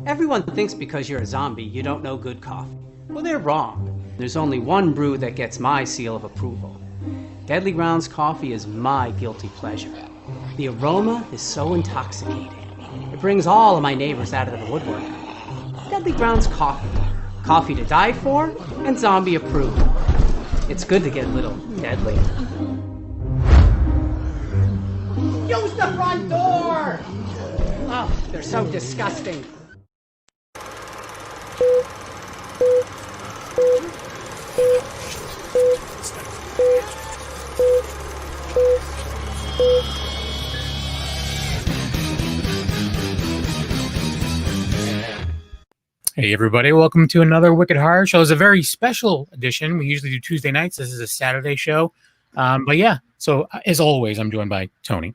Everyone thinks because you're a zombie, you don't know good coffee. Well, they're wrong. There's only one brew that gets my seal of approval. Deadly Grounds coffee is my guilty pleasure. The aroma is so intoxicating. It brings all of my neighbors out of the woodwork. Deadly Grounds coffee. Coffee to die for and zombie approved. It's good to get a little deadly. Use the front door! Oh, they're so disgusting. Hey everybody, welcome to another Wicked Horror Show. It's a very special edition. We usually do Tuesday nights. This is a Saturday show. But yeah, so as always, I'm joined by Tony.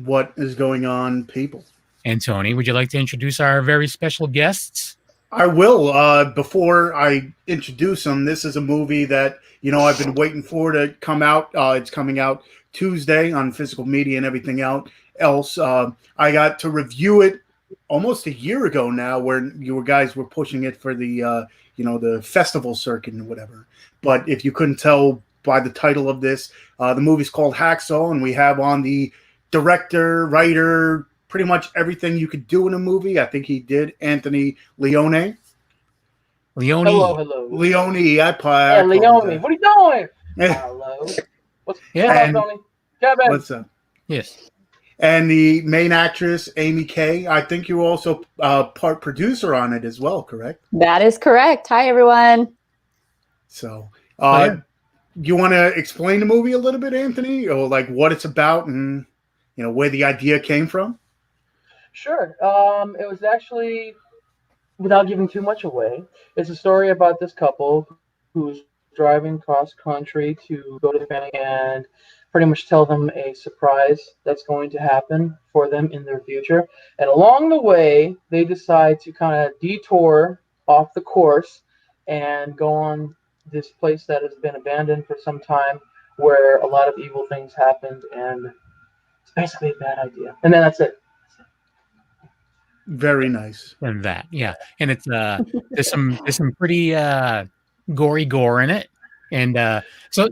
What is going on, people? And Tony, would you like to introduce our very special guests? I will. Before I introduce them, this is a movie that, I've been waiting for to come out. It's coming out Tuesday on physical media and everything else. I got to review it almost a year ago now, where you guys were pushing it for the, the festival circuit and whatever. But if you couldn't tell by the title of this, the movie's called Hacksaw, and we have on the director, writer, pretty much everything you could do in a movie. I think he did. Anthony Leone. Hello. Leone. Hey, Leone. What are you doing? Hello. What's up, Tony? What's up? Yes. And the main actress, Amy Cay. I think you were also part producer on it as well, correct? That is correct. Hi, everyone. So, you want to explain the movie a little bit, Anthony, or like what it's about and where the idea came from? Sure. It was actually, without giving too much away, it's a story about this couple who's driving cross country to go to the family and pretty much tell them a surprise that's going to happen for them in their future. And along the way, they decide to kind of detour off the course and go on this place that has been abandoned for some time, where a lot of evil things happened, and it's basically a bad idea. And then that's it. Very nice. And that, yeah. And it's there's some pretty gory gore in it. And so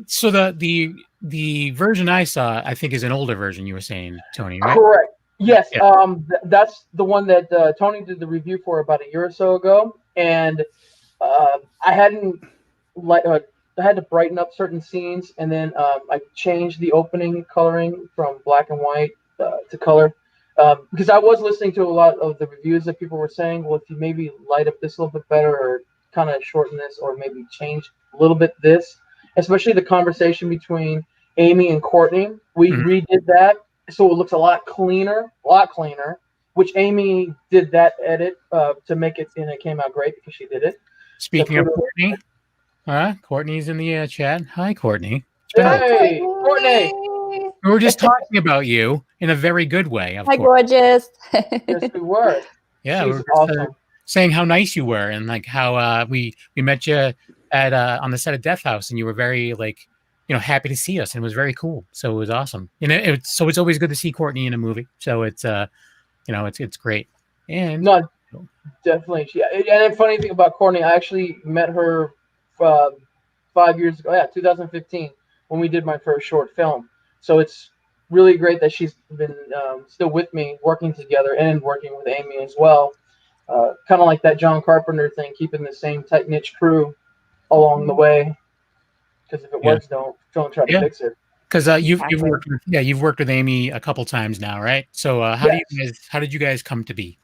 the version I saw, I think, is an older version, you were saying, Tony, right? Correct. Yes. Yeah. That's the one that Tony did the review for about a year or so ago, and I had to brighten up certain scenes, and then I changed the opening coloring from black and white to color, because I was listening to a lot of the reviews that people were saying, well, if you maybe light up this a little bit better, or kind of shorten this, or maybe change a little bit this, especially the conversation between Amy and Courtney. We redid that, so it looks a lot cleaner, which Amy did that edit to make it, and it came out great because she did it. Speaking of Courtney, Courtney's in the chat. Hi, Courtney. Hey, Courtney. We were just talking about you in a very good way. Hi, gorgeous. Yes, we were. Yeah, She's we were awesome. saying how nice you were, and like how we met you at on the set of Death House, and you were very happy to see us, and it was very cool. So it was awesome. And it's always good to see Courtney in a movie. So it's it's great. And No, definitely. And the funny thing about Courtney, I actually met her 5 years ago. Yeah, 2015, when we did my first short film. So it's really great that she's been still with me, working together and working with Amy as well. Kind of like that John Carpenter thing, keeping the same tight knit crew along the way. Because if it works, don't try to fix it. Because you've worked with Amy a couple times now, right? So how did you guys come to be?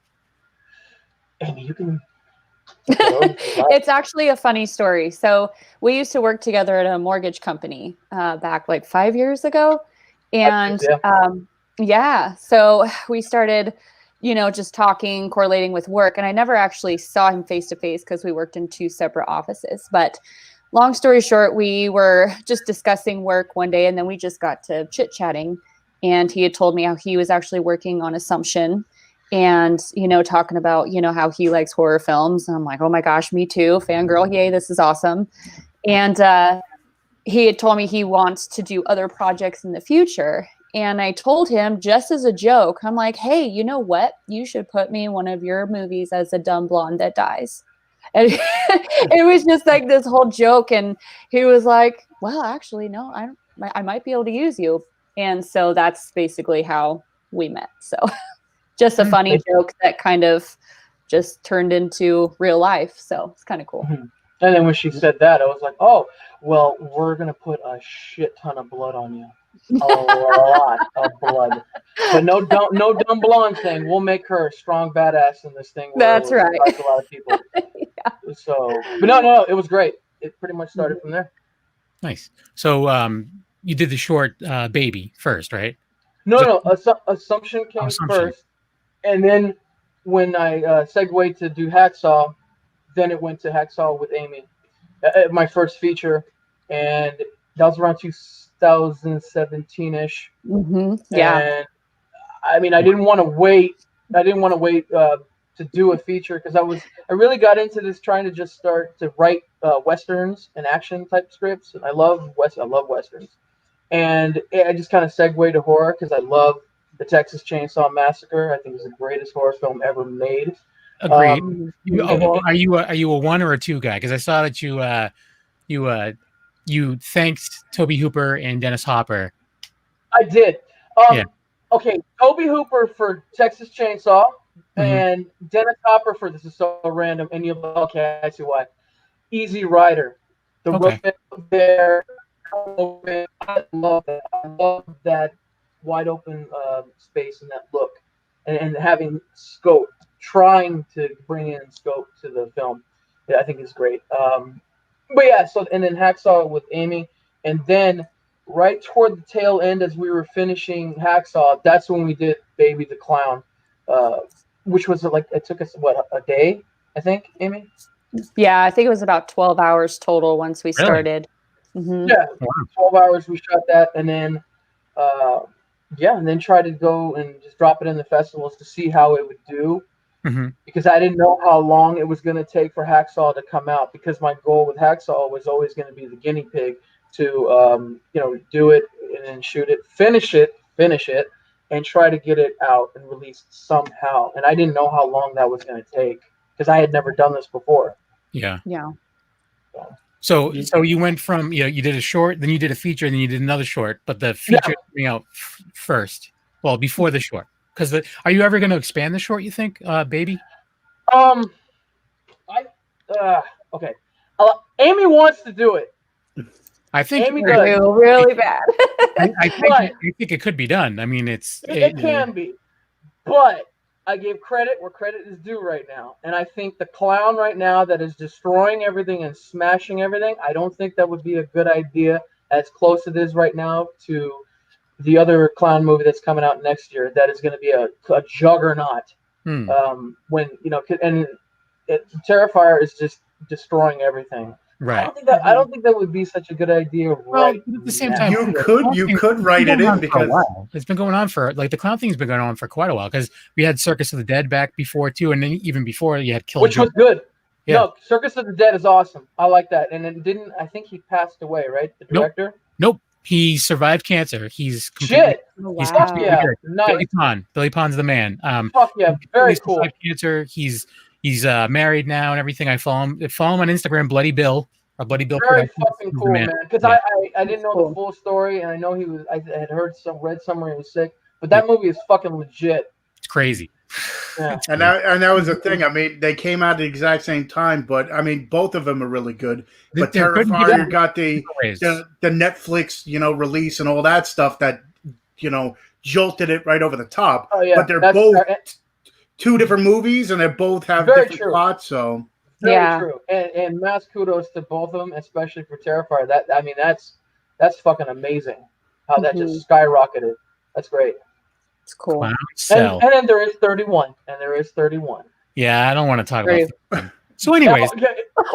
Amy, you can. It's actually a funny story. So we used to work together at a mortgage company back like 5 years ago. And so we started, just talking, correlating with work. And I never actually saw him face to face because we worked in two separate offices. But long story short, we were just discussing work one day, and then we just got to chit-chatting. And he had told me how he was actually working on Assumption, and, talking about, how he likes horror films. And I'm like, oh my gosh, me too. Fangirl. Yay, this is awesome. And he had told me he wants to do other projects in the future. And I told him, just as a joke, I'm like, hey, you know what? You should put me in one of your movies as a dumb blonde that dies. And it was just like this whole joke. And he was like, well, actually, no, I might be able to use you. And so that's basically how we met. So just a funny joke that kind of just turned into real life. So it's kind of cool. And then when she said that, I was like, oh, well, we're going to put a shit ton of blood on you. A lot of blood. But no dumb blonde thing. We'll make her a strong badass in this thing. That's right. A lot of people. Yeah. So, but no, it was great. It pretty much started from there. Nice. So you did the short Baby first, right? No. Assumption came first. And then when I segued to do Hacksaw, then it went to Hacksaw with Amy. My first feature. And that was around 2017-ish. Yeah. And I mean, I didn't want to wait to do a feature because I really got into this trying to just start to write westerns and action type scripts. And I love westerns. And I just kind of segued to horror because I love the Texas Chainsaw Massacre. I think it's the greatest horror film ever made. Agreed. Are you a 1 or a 2 guy? Because I saw that you thanked Tobe Hooper and Dennis Hopper. I did. Okay, Tobe Hooper for Texas Chainsaw and Dennis Hopper for, this is so random, and I see why. Easy Rider. The road there. I love that. I love that wide open space and that look, and having scope, trying to bring in scope to the film. Yeah, I think is great. But yeah, so and then Hacksaw with Amy, and then right toward the tail end as we were finishing Hacksaw, that's when we did Baby the Clown, which was like, it took us a day, I think, Amy? Yeah, I think it was about 12 hours total once we started. Yeah, 12 hours we shot that, and then and then try to go and just drop it in the festivals to see how it would do. Because I didn't know how long it was going to take for Hacksaw to come out, because my goal with Hacksaw was always going to be the guinea pig to do it and then shoot it, finish it, and try to get it out and released somehow. And I didn't know how long that was going to take because I had never done this before. Yeah. So you went from, you did a short, then you did a feature, and then you did another short, but the feature is coming out first. Well, before the short. Because are you ever going to expand the short, you think, Baby? Okay. Amy wants to do it. I think Amy does. Really bad. I think it could be done. I mean, it can be. But I give credit where credit is due right now. And I think the clown right now that is destroying everything and smashing everything, I don't think that would be a good idea as close as it is right now to the other clown movie that's coming out next year. That is going to be a juggernaut. And Terrifier is just destroying everything. Right. I don't think that would be such a good idea. Right. At the same time, you could write it in because it's been going on for the clown thing's been going on for quite a while, because we had Circus of the Dead back before too, and then even before you had Killer, which was good. Yeah. No, Circus of the Dead is awesome. I like that. And it I think he passed away, right? The director? Nope. He survived cancer. He's shit. He's Nice. Billy Pon's the man. Fuck yeah, very cool. Cancer. He's married now and everything. I follow him on Instagram, Bloody Bill. Bloody Bill. Very fucking cool, man. Because I didn't know the full story, and I know he was. I had read somewhere he was sick, but that movie is fucking legit. It's crazy. Yeah. And that was the thing. I mean, they came out at the exact same time, but I mean, both of them are really good. But Terrifier got the Netflix, release and all that stuff that, jolted it right over the top. Oh yeah. But they're both two different movies, and they both have different plots. So very true. And mass kudos to both of them, especially for Terrifier. That's fucking amazing. How that just skyrocketed. That's great. It's cool. And then there is 31. Yeah, I don't want to talk about that. So anyways.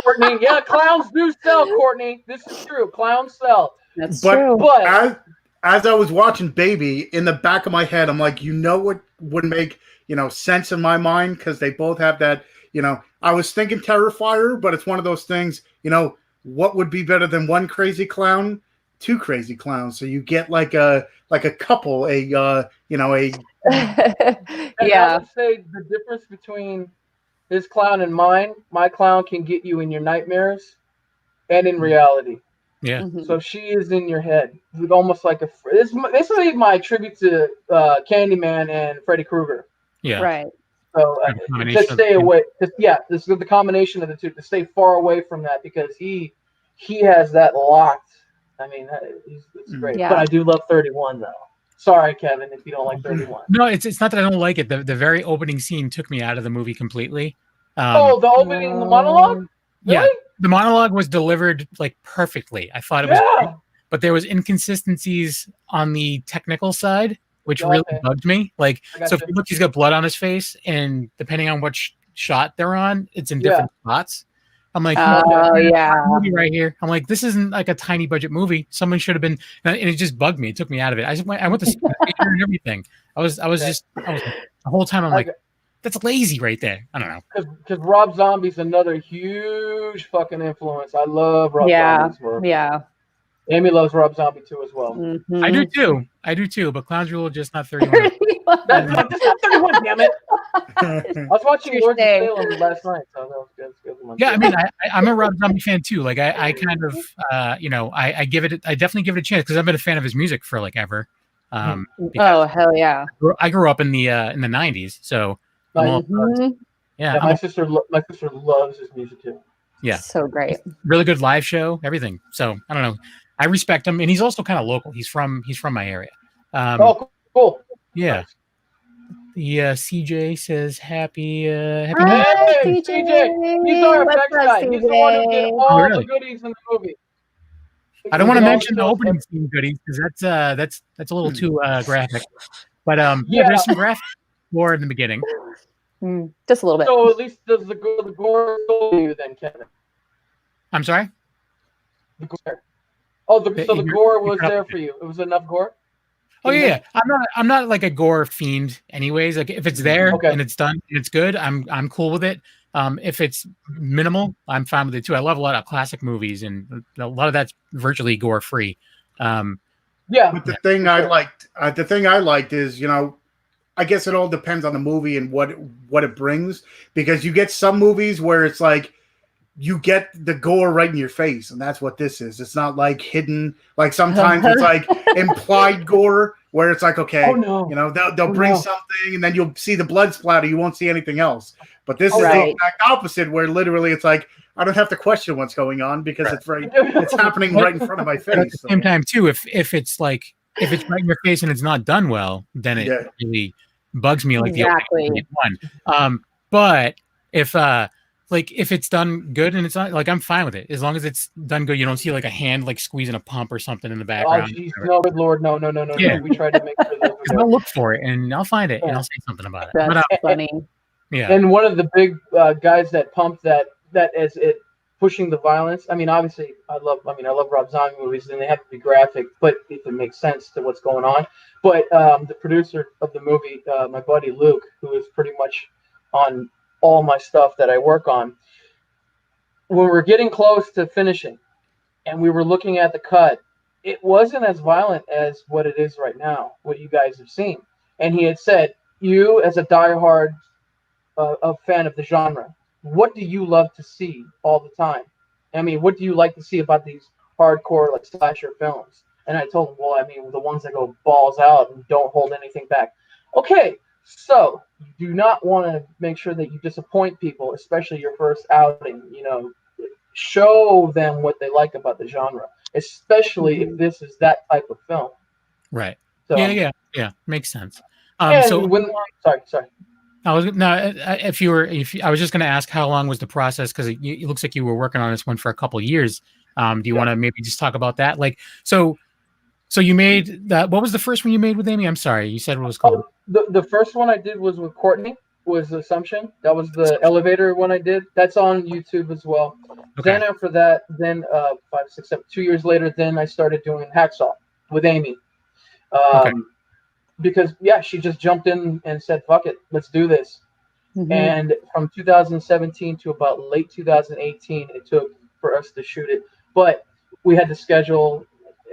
Courtney, clowns do sell, Courtney. This is true. Clowns sell. That's true. But as I was watching Baby, in the back of my head, I'm like, what would make, sense in my mind? Because they both have that, I was thinking Terrifier, but it's one of those things, what would be better than one crazy clown? two crazy clowns. So you get like a couple, a And I would say the difference between his clown and mine, my clown can get you in your nightmares and in reality. Yeah. Mhm. So she is in your head. It's almost like this is my tribute to Candyman and Freddy Krueger. Yeah. Right. So Combination just of the stay two. away. This is the combination of the two. To stay far away from that because he has that locked. I mean, it's great. Yeah. But I do love 31 though. Sorry, Kevin, if you don't like 31. No, it's not that I don't like it. The very opening scene took me out of the movie completely. The opening, the monologue. Yeah, Really? the monologue was delivered like perfectly. I thought it was great, but there was inconsistencies on the technical side, which really bugged me. Like, so if you look, he's got blood on his face, and depending on what shot they're on, it's in different spots. I'm like, movie right here. I'm like, this isn't like a tiny budget movie. Someone should have been, and it just bugged me. It took me out of it. I went to see the theater and everything. I was the whole time. I'm like, that's lazy right there. I don't know. Because Rob Zombie's another huge fucking influence. I love Rob Zombie's work. Yeah. Amy loves Rob Zombie too as well. Mm-hmm. I do too. But Clowns Rule just not 31. That's not 31, damn it. I was watching Lords of Salem last night, so that was good. Yeah, I mean, I'm a Rob Zombie fan too. Like, I kind of, I definitely give it a chance because I've been a fan of his music for like ever. Oh hell yeah! I grew up in the '90s, so yeah. My sister loves his music too. Yeah, so great. Really good live show, everything. So I don't know. I respect him, and he's also kind of local. He's from my area. Cool. Yeah. The CJ says happy. Hey, CJ! He's our effects guy. He's the one who did all the goodies in the movie. I don't want to mention the opening scene goodies because that's a little too graphic. But there's some graphic more in the beginning. Just a little bit. So at least does the gore go to you then, Kevin? I'm sorry? The gore. Oh, the gore was there for you. It was enough gore? Oh yeah. I'm not like a gore fiend anyways. Like if it's there and it's done and it's good, I'm cool with it. If it's minimal, I'm fine with it too. I love a lot of classic movies and a lot of that's virtually gore free. But the thing I liked is, I guess it all depends on the movie and what it brings, because you get some movies where it's like you get the gore right in your face, and that's what this is. It's not like hidden. Like sometimes it's like implied gore where it's like, okay, they'll bring something and then you'll see the blood splatter. You won't see anything else. But this is the exact opposite, where literally it's like I don't have to question what's going on because it's happening right in front of my face. But at the same time, too, if it's right in your face and it's not done well, then it really bugs me like the opening one. But if it's done good and it's not like, I'm fine with it as long as it's done good. You don't see like a hand like squeezing a pump or something in the background. Oh, geez, no, good Lord, no. Yeah. We tried to make sure that I'll look for it and I'll find it and I'll say something about it. That's funny. Yeah. And one of the big guys that pumped that as it pushing the violence. I mean, obviously, I love Rob Zombie movies, and they have to be graphic, but if it makes sense to what's going on. But the producer of the movie, my buddy Luke, who is pretty much on all my stuff that I work on, when we're getting close to finishing, and we were looking at the cut, it wasn't as violent as what it is right now, what you guys have seen. And he had said, you as a diehard fan of the genre, what do you love to see all the time? I mean, what do you like to see about these hardcore like slasher films? And I told him, well, I mean, the ones that go balls out and don't hold anything back. Okay, so you do not want to make sure that you disappoint people, especially your first outing. Show them what they like about the genre, especially if this is that type of film. Right. So, yeah. Makes sense. Sorry. I was just going to ask how long was the process, because it looks like you were working on this one for a couple of years. Do you want to maybe just talk about that? Like, so you made that. What was the first one you made with Amy? I'm sorry, you said what it was called. The first one I did was with Courtney. Was Assumption. That was the elevator one I did. That's on YouTube as well. Okay. Then after that, 2 years later, then I started doing Hacksaw with Amy. Because she just jumped in and said, fuck it, let's do this. Mm-hmm. And from 2017 to about late 2018, it took for us to shoot it. But we had to schedule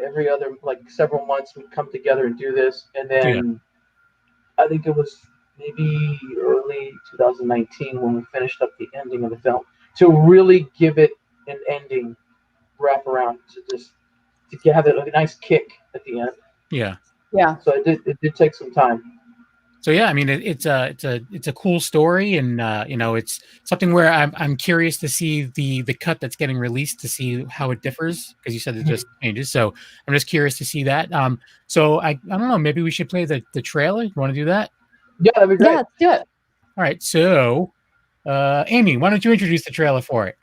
every other, like several months, we'd come together and do this. And then I think it was maybe early 2019 when we finished up the ending of the film to really give it an ending wrap around to have a nice kick at the end. Yeah. Yeah. So it did take some time. So yeah, I mean, it's a cool story, and it's something where I'm curious to see the cut that's getting released to see how it differs, because you said it just changes. So I'm just curious to see that. So I don't know, maybe we should play the trailer. You want to do that? Yeah, that'd be great. Yeah, let's do it. All right. So, Amy, why don't you introduce the trailer for it?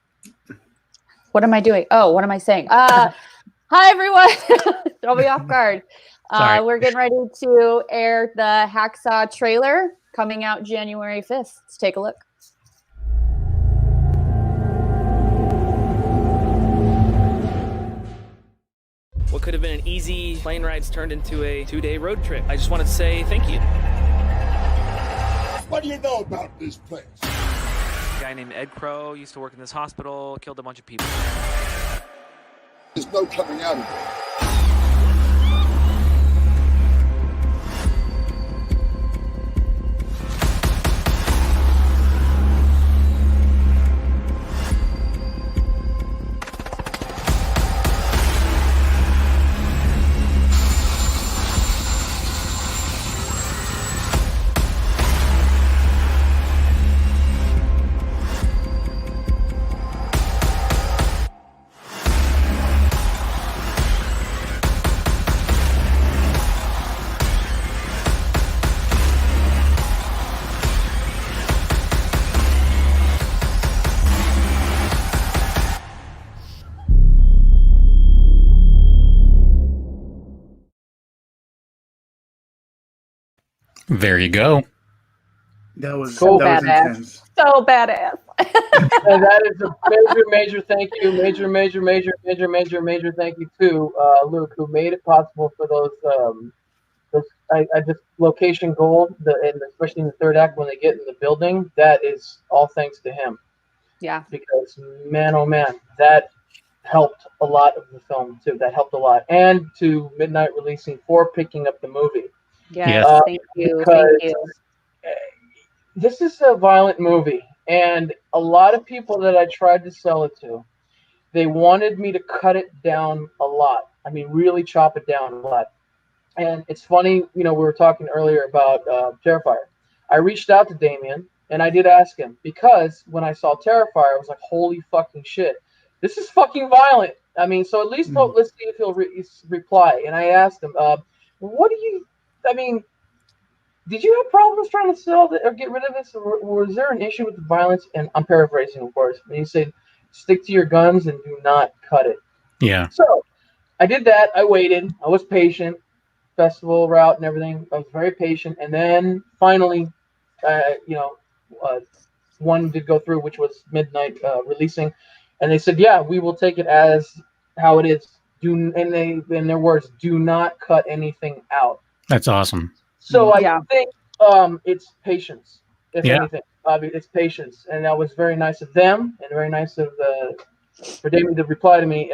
What am I doing? Oh, what am I saying? Hi everyone. Throw me off guard. We're getting ready to air the Hacksaw trailer coming out January 5th. Let's take a look. What could have been an easy plane ride's turned into a 2-day road trip. I just wanted to say thank you. What do you know about this place? A guy named Ed Crowe used to work in this hospital, killed a bunch of people. There's no coming out of it. There you go. That was Cool. that was Badass. intense. So badass. And that is a major thank you, major thank you to Luke, who made it possible for those just location gold, and especially in the third act when they get in the building. That is all thanks to him. Yeah. Because man, oh man, that helped a lot of the film too. That helped a lot, and to Midnight Releasing for picking up the movie. Yes. Thank you. Because Thank you. this is a violent movie, and a lot of people that I tried to sell it to, they wanted me to cut it down a lot. I mean, really chop it down a lot. And it's funny, we were talking earlier about Terrifier. I reached out to Damien, and I did ask him, because when I saw Terrifier, I was like, holy fucking shit. This is fucking violent. I mean, so at least let's see if he'll reply. And I asked him, did you have problems trying to sell or get rid of this? Or was there an issue with the violence? And I'm paraphrasing, of course. And he said, stick to your guns and do not cut it. Yeah. So I did that. I waited. I was patient. Festival route and everything. I was very patient. And then finally, one did go through, which was Midnight Releasing. And they said, yeah, we will take it as how it is. In their words, do not cut anything out. That's awesome. So I think it's patience, if anything. It's patience, and that was very nice of them, and very nice of for Damien to reply to me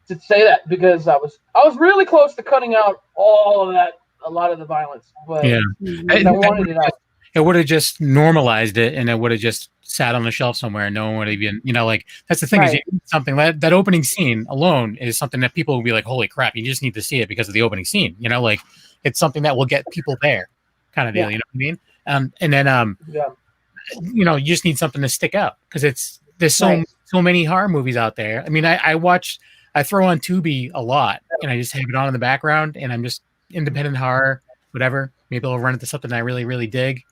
to say that, because I was really close to cutting out all of that, a lot of the violence, but I wanted it out. It would have just normalized it, and it would have just sat on the shelf somewhere, and no one would even, that's the thing. Right. Is something that opening scene alone is something that people will be like, holy crap, you just need to see it because of the opening scene. It's something that will get people there, kind of deal. You know what I mean? And then you just need something to stick out, because there's so many horror movies out there. I mean, I throw on Tubi a lot, and I just have it on in the background, and I'm just independent horror, whatever. Maybe I'll run into something I really, really dig.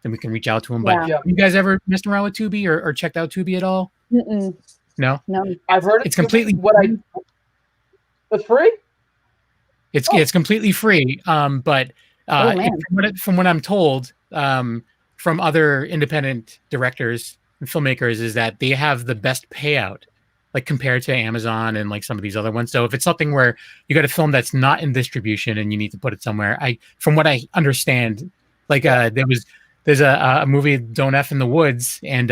Then we can reach out to them. But you guys ever messed around with Tubi or checked out Tubi at all? Mm-mm. No. I've heard it's completely. It's free. It's completely free. But from what I'm told, from other independent directors and filmmakers, is that they have the best payout, like compared to Amazon and like some of these other ones. So if it's something where you got a film that's not in distribution and you need to put it somewhere, from what I understand, like there's a movie, Don't F in the Woods, and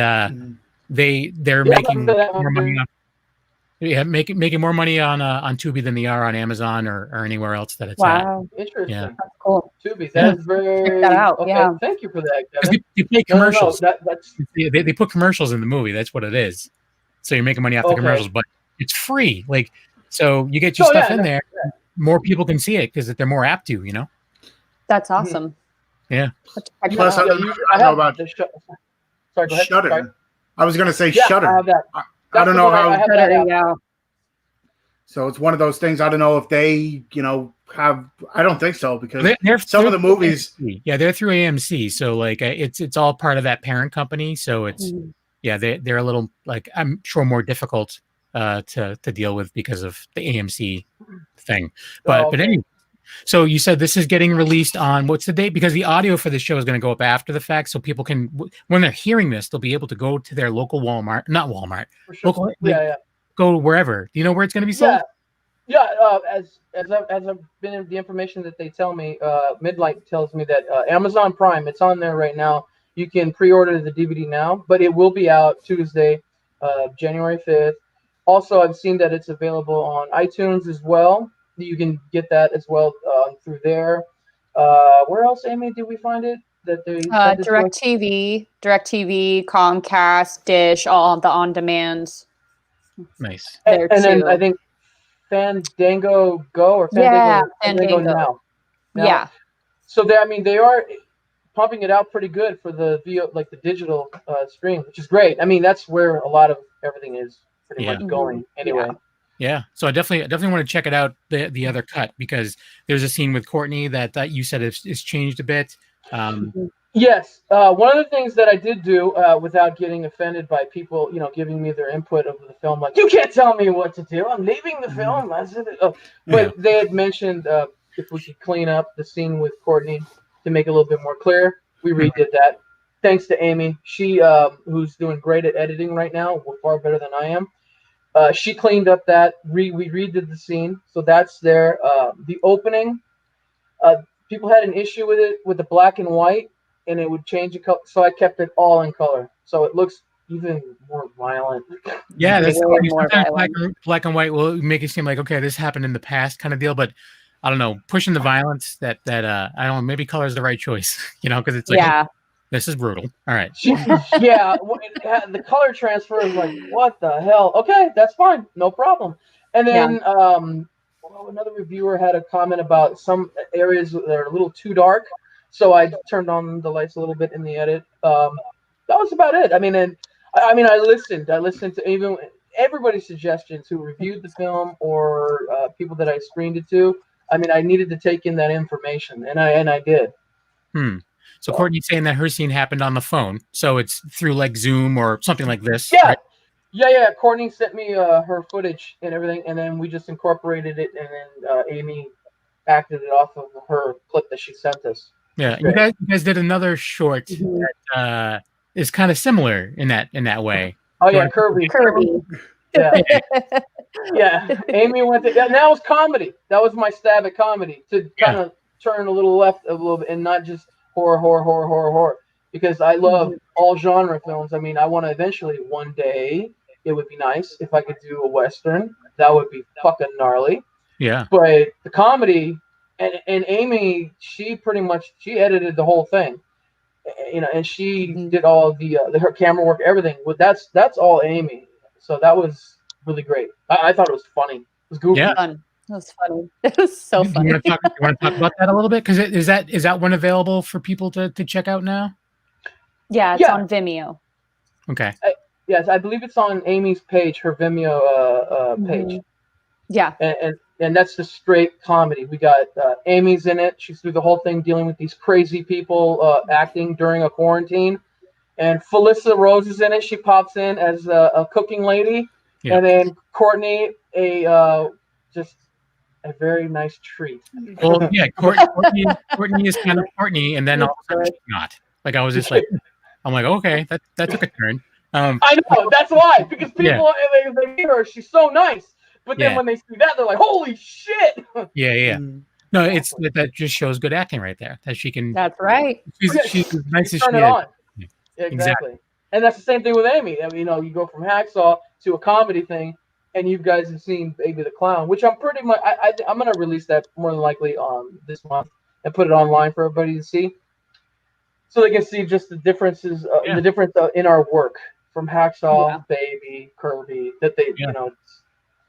they're making more money off. Yeah, making more money on Tubi than they are on Amazon or anywhere else that it's Wow, Interesting. Yeah. that's cool. Tubi. Yeah. That is very Check that out, okay. yeah. Thank you for that, at. Kevin. They play No, commercials. that's They put commercials in the movie. That's what it is. So you're making money off the Okay. commercials, but it's free. Like, so you get your Oh, stuff yeah, in no, there. More people can see it because they're more apt to. That's awesome. Yeah. Let's check that Plus, out. I don't know about the Sorry, go ahead. Shudder. Sorry. I was going to say Yeah, Shudder. I have that. I That's don't the know one I how. have that app. Yeah. So it's one of those things. I don't know if they, have. I don't think so because They're some of the through movies. AMC. Yeah, they're through AMC. So like it's all part of that parent company. So it's Mhm. yeah, they're a little like I'm sure more difficult to deal with because of the AMC thing. But okay. anyway, so you said this is getting released on what's the date? Because the audio for the show is going to go up after the fact, so people can when they're hearing this, they'll be able to go to their local Walmart, not Walmart, For sure. local, Yeah. go wherever. Do you know where it's going to be sold? Yeah. As I've been in the information that they tell me, Midlight tells me that Amazon Prime, it's on there right now. You can pre-order the DVD now, but it will be out Tuesday, January 5th. Also, I've seen that it's available on iTunes as well. You can get that as well through there. Where else, Amy, did we find it? That they sent it to us? DirecTV, Comcast, Dish, all of the on-demand. Nice. There And then too. I think Fandango Go or Fandango Fandango. Now. Yeah. So they are pumping it out pretty good for the like the digital stream, which is great. I mean, that's where a lot of everything is pretty much going anyway. Yeah. So I definitely want to check it out, the other cut, because there's a scene with Courtney that you said is changed a bit. Yes. One of the things that I did do without getting offended by people, giving me their input of the film, like, you can't tell me what to do. I'm leaving the film. But they had mentioned if we could clean up the scene with Courtney to make it a little bit more clear. We redid that. Thanks to Amy. She, who's doing great at editing right now, far better than I am. She cleaned up that. We redid the scene. So that's there. The opening, people had an issue with it, with the black and white, and it would change the color. So I kept it all in color. So it looks even more violent. Yeah, that's Way funny. more Sometimes violent. black and white will make it seem like, okay, this happened in the past kind of deal, but I don't know, pushing the violence that I don't know, maybe color is the right choice, because it's like, Yeah. this is brutal. All right. The color transfer is like, what the hell? Okay, that's fine, no problem. And then another reviewer had a comment about some areas that are a little too dark, so I turned on the lights a little bit in the edit. That was about it. I listened to even everybody's suggestions who reviewed the film or people that I screened it to. I needed to take in that information, and I did. So Courtney's saying that her scene happened on the phone, so it's through like Zoom or something like this. Yeah, right? yeah. Courtney sent me her footage and everything, and then we just incorporated it, and then Amy acted it off of her clip that she sent us. Yeah, you guys did another short that is kind of similar in that way. Oh yeah, Kirby. Yeah. Yeah. Amy went to that was comedy. That was my stab at comedy, to kind of turn a little left a little bit and not just horror. Because I love all genre films. I want to eventually one day, it would be nice if I could do a Western. That would be fucking gnarly. Yeah. But the comedy and Amy, she edited the whole thing. And she did all the her camera work, everything. Well, that's all Amy. So that was really great. I thought it was funny. It was goofy. Yeah. Fun. It was funny. It was so funny. You want to talk about that a little bit? Because is that one available for people to check out now? Yeah, it's on Vimeo. Okay. Yes, I believe it's on Amy's page, her Vimeo page. Yeah. And that's the straight comedy. We got Amy's in it. She's through the whole thing dealing with these crazy people acting during a quarantine. And Felissa Rose is in it. She pops in as a cooking lady. Yeah. And then Courtney, just a very nice treat. Well, yeah, Courtney is kind of Courtney, and then all of a sudden she's not. Like I was just like, I'm like, okay, that took a turn. I know, that's why, because people they meet her, she's so nice. But then when they see that, they're like, holy shit. Yeah. No, that just shows good acting right there. That she can. That's right. She's as nice as turn she it is. on. Exactly. And that's the same thing with Amy. You go from Hacksaw to a comedy thing, and you guys have seen Baby the Clown, which I'm pretty much I'm gonna release that more than likely this month and put it online for everybody to see, so they can see just the differences, the difference in our work from Hacksaw, Baby, Kirby, that they it's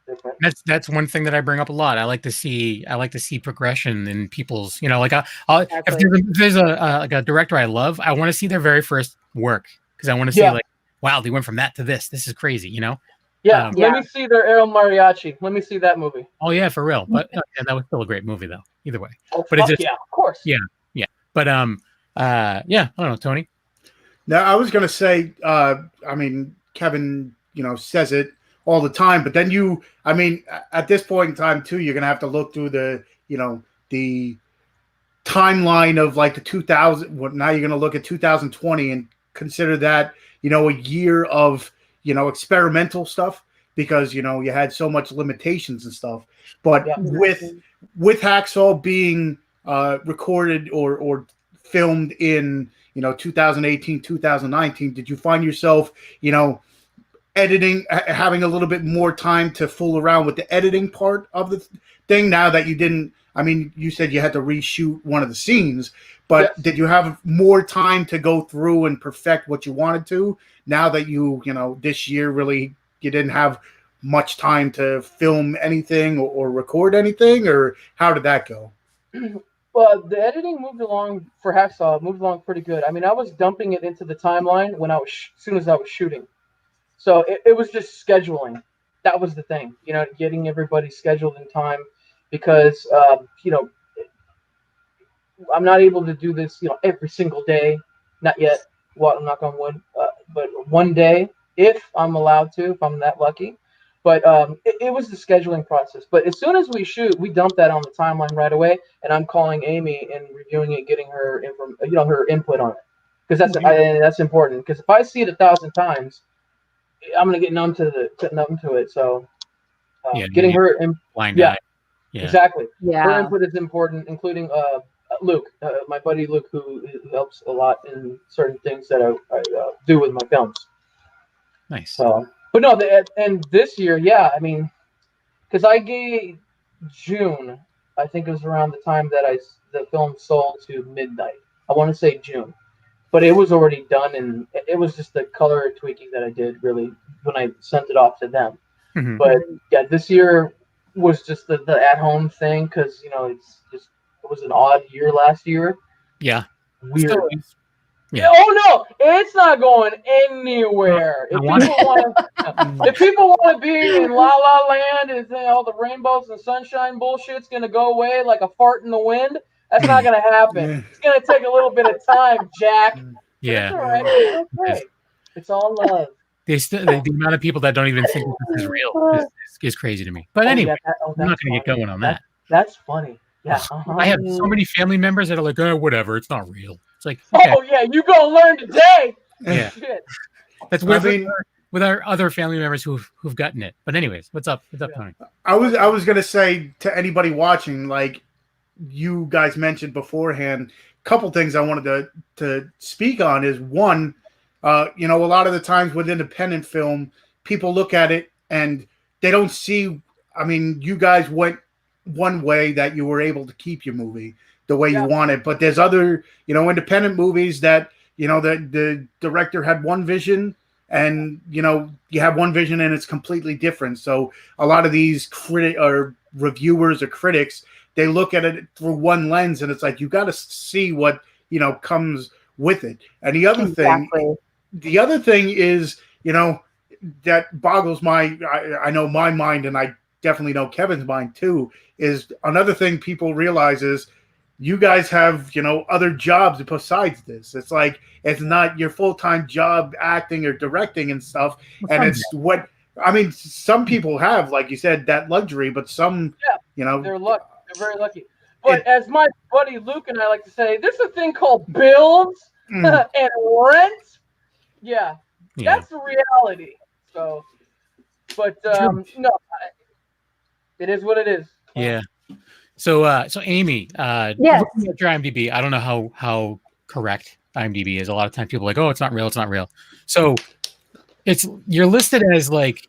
different. That's one thing that I bring up a lot. I like to see progression in people's, like if there's a director I love, I want to see their very first work, because I want to see like, wow, they went from that to this. This is crazy, Yeah, let me see their El Mariachi. Let me see that movie. Oh yeah, for real. But that was still a great movie though. Either way. Oh, but of course. Yeah. But I don't know, Tony. Now I was gonna say, I mean, Kevin, says it all the time, but then at this point in time too, you're gonna have to look through the timeline of like the 2000. Now you're gonna look at 2020 and consider that a year of experimental stuff, because you had so much limitations and stuff. But with Hacksaw being recorded or filmed in 2018, 2019, did you find yourself editing, having a little bit more time to fool around with the editing part of the thing, now that you didn't? I mean, you said you had to reshoot one of the scenes, but did you have more time to go through and perfect what you wanted to, now that this year really you didn't have much time to film anything or record anything, or how did that go? Well, the editing moved along for Hacksaw, moved along pretty good. I mean, I was dumping it into the timeline when as soon as I was shooting. So it was just scheduling. That was the thing, getting everybody scheduled in time, because, I'm not able to do this, every single day. Not yet. Well, knock on wood. But one day, if I'm allowed to, if I'm that lucky. But it was the scheduling process. But as soon as we shoot, we dump that on the timeline right away, and I'm calling Amy and reviewing it, getting her her input on it, because that's important. Because if I see it 1,000 times, I'm gonna get numb to it. So getting her blind eye. Yeah, exactly. Yeah. Her input is important, including Luke, my buddy Luke, who helps a lot in certain things that I do with my films. Nice. So, but no, and this year, I mean, because I gave June, I think it was around the time that the film sold to midnight. I want to say June, but it was already done, and it was just the color tweaking that I did really when I sent it off to them. Mm-hmm. But this year was just the at-home thing, because it was an odd year last year. Yeah. Weird. Yeah. Oh no, it's not going anywhere. If people want to be in La La Land and all the rainbows and sunshine bullshit's gonna go away like a fart in the wind, that's not gonna happen. It's gonna take a little bit of time, Jack. Yeah. It's all right. It's okay. It's all love. The amount of people that don't even think this is real is crazy to me. But anyway, I'm not going to get going on that. That's funny. Yeah. I have so many family members that are like, oh, whatever, it's not real. It's like, okay. Oh yeah, you gonna learn today. Yeah. Shit. That's with our other family members who've gotten it. But anyways, what's up? What's up, Tony? I was gonna say to anybody watching, like you guys mentioned beforehand, a couple things I wanted to speak on is one, a lot of the times with independent film, people look at it and they don't see. I mean, you guys went one way that you were able to keep your movie the way you wanted, but there's other, independent movies that, the director had one vision, and, you have one vision and it's completely different. So a lot of these reviewers or critics, they look at it through one lens, and it's like, you got to see what, comes with it. And the other thing is, that boggles I know my mind, and I definitely know Kevin's mind too, is another thing people realize is you guys have, other jobs besides this. It's like, it's not your full-time job acting or directing and stuff. And it's some people have, like you said, that luxury, but some, they're very lucky. But as my buddy Luke and I like to say, there's a thing called bills and rent. Yeah, that's the reality. So, but no, it is what it is. Yeah. So Amy, yes. Looking at your IMDb, I don't know how correct IMDb is. A lot of times people are like, oh, it's not real. So you're listed as like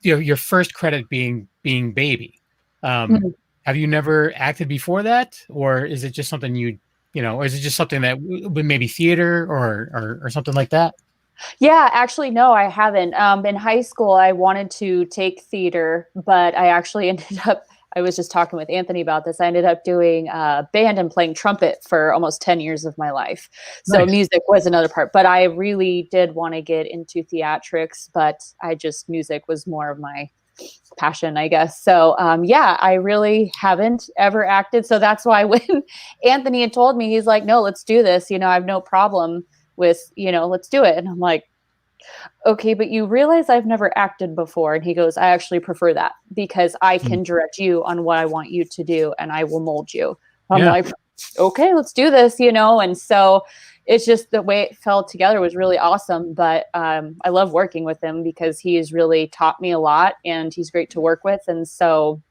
your first credit being Baby. Have you never acted before that, or is it just something or is it just something that maybe theater or something like that? Yeah, actually, no, I haven't. In high school, I wanted to take theater, but I actually ended up, I was just talking with Anthony about this. I ended up doing band and playing trumpet for almost 10 years of my life. So Nice. music was another part, but I really did want to get into theatrics, but music was more of my passion, I guess. So yeah, I really haven't ever acted. So that's why when Anthony had told me, he's like, no, let's do this. I have no problem with, let's do it. And I'm like, okay, but you realize I've never acted before. And he goes, I actually prefer that because I can direct you on what I want you to do and I will mold you. I'm like, okay, let's do this, And so it's just the way it fell together was really awesome. But I love working with him because he has really taught me a lot and he's great to work with. And so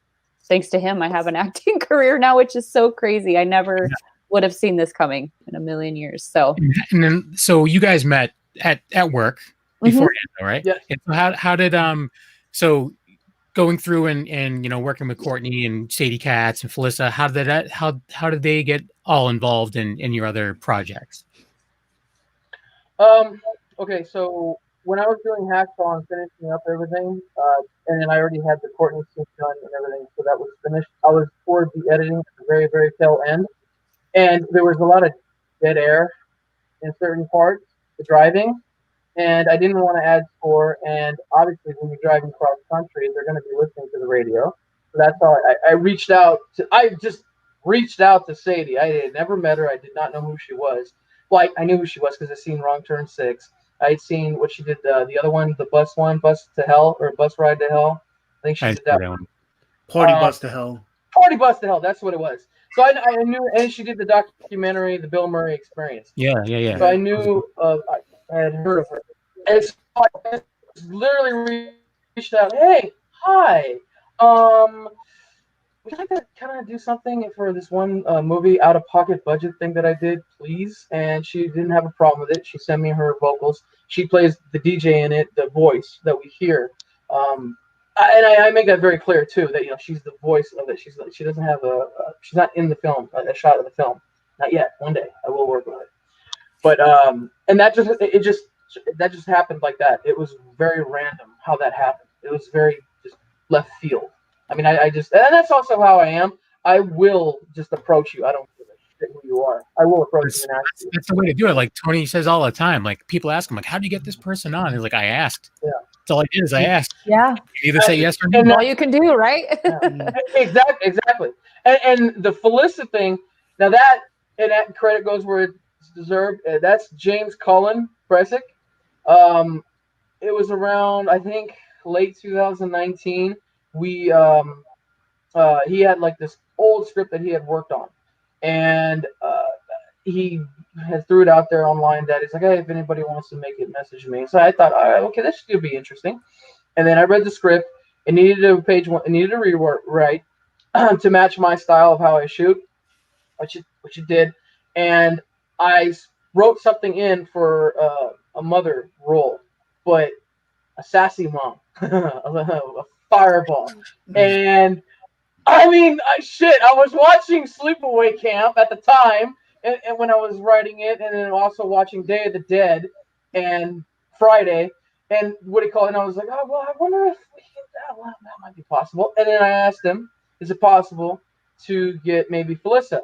thanks to him, I have an acting career now, which is so crazy. I never would have seen this coming in a million years. So, and then, so you guys met at work beforehand, right? Yes. And how did, so going through and working with Courtney and Sadie Katz and Felissa, how did they get all involved in your other projects? Okay, so when I was doing Hacksaw and finishing up everything, and then I already had the Courtney scene done and everything, so that was finished. I was toward the editing at the very, very tail end, and there was a lot of dead air in certain parts, the driving, and I didn't want to add score. And obviously, when you're driving cross country, they're going to be listening to the radio. So that's how I reached out to. I just reached out to Sadie. I had never met her. I did not know who she was. Well, I knew who she was because I seen Wrong Turn 6. I had seen what she did. The other one, the bus to hell or bus ride to hell. I think she did that one. Party Bus to Hell. Party Bus to Hell. That's what it was. So I knew, and she did the documentary, The Bill Murray Experience. Yeah. So I knew, I had heard of her. And so I literally reached out, hey, hi. Would you like to kind of do something for this one movie out-of-pocket budget thing that I did, please? And she didn't have a problem with it. She sent me her vocals. She plays the DJ in it, the voice that we hear. I make that very clear too. That she's the voice of it. She doesn't have she's not in the film, a shot of the film, not yet. One day I will work on it. But and that just happened like that. It was very random how that happened. It was very just left field. I mean, I just, and that's also how I am. I will just approach you. I don't give a shit who you are. I will approach you and ask you. That's the way to do it. Like Tony says all the time. Like people ask him, like, how do you get this person on? He's like, I asked. Yeah. That's all I did is I asked. Yeah. You either say yes or no. And all you can do, right? Yeah. Exactly. And the Felissa thing, now that credit goes where it's deserved. That's James Cullen Bresic. It was around, I think, late 2019. He had like this old script that he had worked on, and he has threw it out there online that he's like, hey, if anybody wants to make it, message me. So I thought, all right, okay, this should be interesting. And then I read the script. It needed a page one. It needed a rewrite to match my style of how I shoot, which it did. And I wrote something in for a mother role, but a sassy mom, a fireball. And I mean, I was watching Sleepaway Camp at the time, and when I was writing it, and then also watching Day of the Dead and Friday, and and I was like, oh, well, I wonder if we can get that. Well, that might be possible. And then I asked him, is it possible to get maybe Felissa?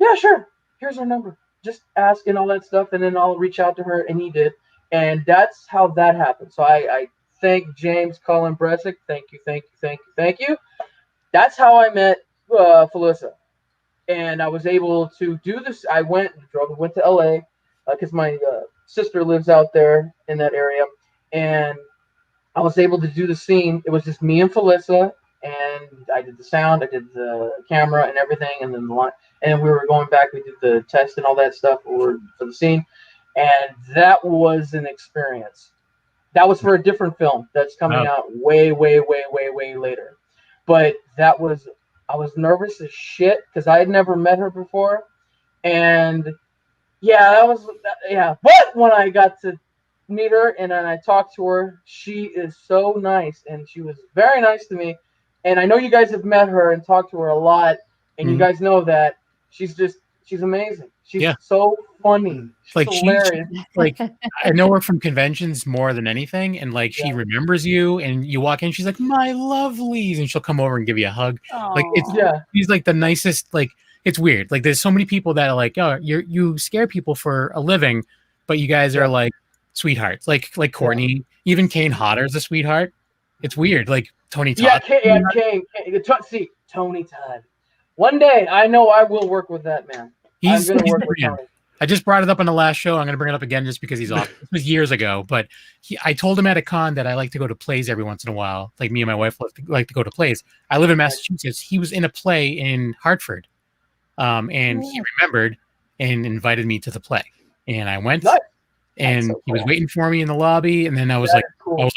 Yeah, sure. Here's her number. Just ask and all that stuff, and then I'll reach out to her, and he did. And that's how that happened. So I thank James Cullen Bresic. Thank you. That's how I met Felissa. And I was able to do this. I went to LA because my sister lives out there in that area. And I was able to do the scene. It was just me and Felissa. And I did the sound, I did the camera and everything. And then and we were going back. We did the test and all that stuff for the scene. And that was an experience. That was for a different film that's coming out way, way, way, way, way later. But I was nervous as shit because I had never met her before. And but when I got to meet her, and then I talked to her. She is so nice, and she was very nice to me. And I know you guys have met her and talked to her a lot, and you guys know that she's amazing. She's so funny. She's like hilarious. Like I know her from conventions more than anything, and like she remembers you, and you walk in, she's like, "My lovelies," and she'll come over and give you a hug. Like she's like the nicest. Like it's weird. Like there's so many people that are like, "Oh, you scare people for a living," but you guys are like sweethearts. Like Courtney, even Kane Hodder's a sweetheart. It's weird. Like Tony Todd. Kane. See, Tony Todd. One day, I know I will work with that man. I'm going to work with Tony. I just brought it up on the last show. I'm going to bring it up again just because he's awesome. This was years ago, but I told him at a con that I like to go to plays every once in a while. Like me and my wife like to go to plays. I live in Massachusetts. He was in a play in Hartford, and he remembered and invited me to the play. And I went, and he was waiting for me in the lobby. And then I was like, oh,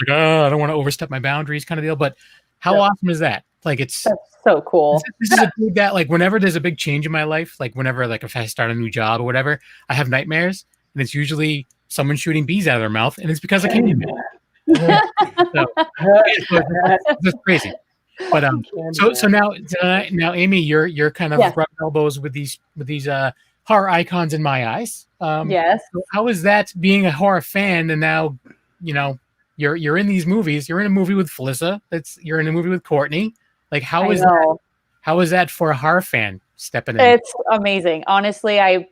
I don't want to overstep my boundaries, kind of deal. But how awesome is that? Like that's so cool. This is a dude that like whenever there's a big change in my life, like whenever like if I start a new job or whatever, I have nightmares, and it's usually someone shooting bees out of their mouth, and it's because of Candyman. It's crazy. But so now Amy, you're kind of rubbing elbows with these horror icons in my eyes. Yes. So how is that being a horror fan, and now you're in these movies? You're in a movie with Felissa. You're in a movie with Courtney. Like how is that for a horror fan stepping in? It's amazing. Honestly, I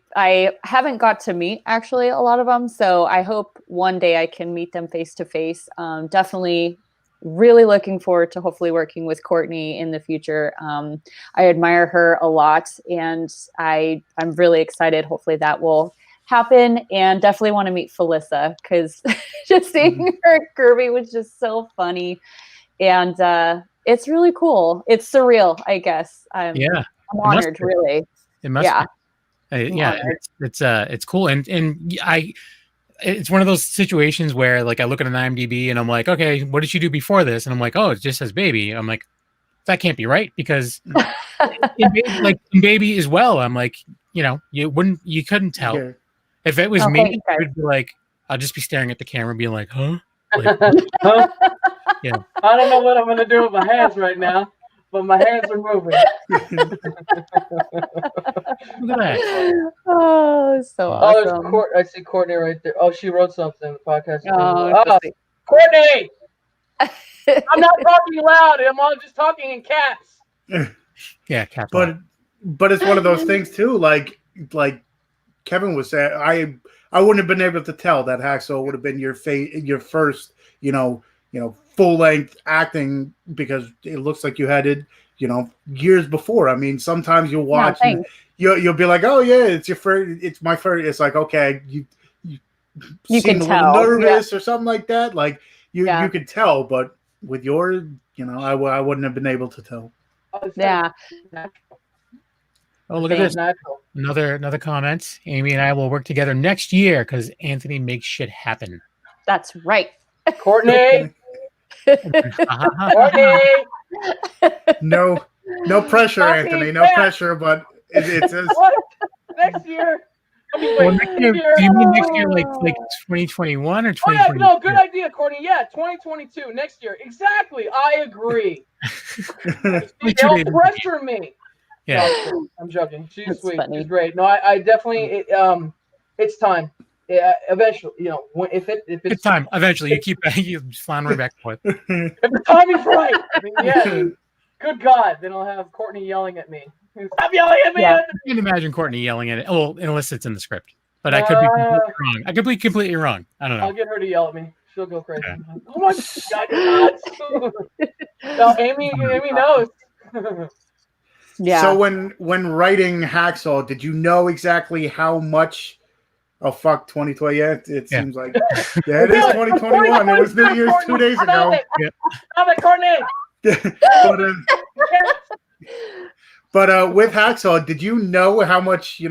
haven't got to meet actually a lot of them, so I hope one day I can meet them face to face. Definitely really looking forward to hopefully working with Courtney in the future. I admire her a lot, and I'm really excited. Hopefully that will happen, and definitely want to meet Felissa because just seeing her at Kirby was just so funny, and it's really cool. It's surreal, I guess. I'm honored, really. It must be. It's cool, and it's one of those situations where like I look at an IMDb and I'm like, okay, what did she do before this? And I'm like, oh, it just says baby. I'm like, that can't be right because in baby as well. I'm like, you couldn't tell. Yeah. If it was me, I would be like, I'll just be staring at the camera, being like, huh? Like, huh? Yeah. I don't know what I'm gonna do with my hands right now, but my hands are moving. Look at that. Oh, so awesome. I see Courtney right there. Oh, she wrote something in the podcast. Courtney! I'm not talking loud. I'm all just talking in caps. Yeah, caps. But it's one of those things too. Like Kevin was saying, I wouldn't have been able to tell that Hacksaw would have been your first, full length acting, because it looks like you had it, years before. I mean, sometimes you'll watch and you'll be like, oh yeah, it's my first. It's like, okay, you seem a little nervous or something like that. Like you could tell, but with yours, I wouldn't have been able to tell. Yeah. Oh, look at this. Another comment. Amy and I will work together next year because Anthony makes shit happen. That's right. Courtney. Courtney. No pressure, Anthony. No pressure, but it says next year. Well, next year, do you mean next year like 2021 or 2022? No, good idea, Courtney. Yeah, 2022, next year. Exactly. I agree. Don't pressure me. Yeah, no, I'm joking. She's That's sweet. funny. She's great. No, I definitely. It's time. Yeah, eventually, if it's time. Eventually, you floundering back and forth. If the timing's right. I mean, yeah. Good God, then I'll have Courtney yelling at me. Stop yelling at me! Yeah. I can't imagine Courtney yelling at it. Well, unless it's in the script. But I could be completely wrong. I could be completely wrong. I don't know. I'll get her to yell at me. She'll go crazy. Yeah. Oh my God! No, Amy knows. Yeah. So when writing Hacksaw, did you know exactly how much? Oh fuck, 2020. Yeah, it seems like it is 2021. It was New Year's 2 days ago. Stop it, Courtney. But with Hacksaw, did you know how much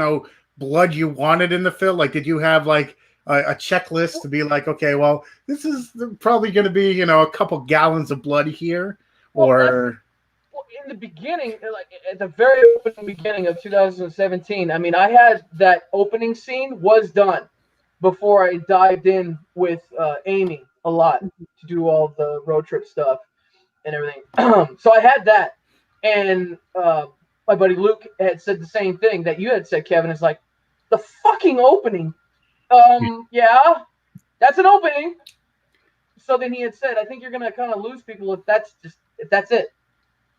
blood you wanted in the film? Like, did you have like a checklist to be like, okay, well, this is probably going to be a couple gallons of blood here, or? In the beginning, like at the very opening beginning of 2017, I mean, I had that opening scene was done. before I dived in with Amy a lot to do all the road trip stuff and everything. So I had that, and my buddy Luke had said the same thing that you had said, Kevin. Is like the fucking opening. Yeah, that's an opening. So then he had said, I think you're gonna kind of lose people if that's it,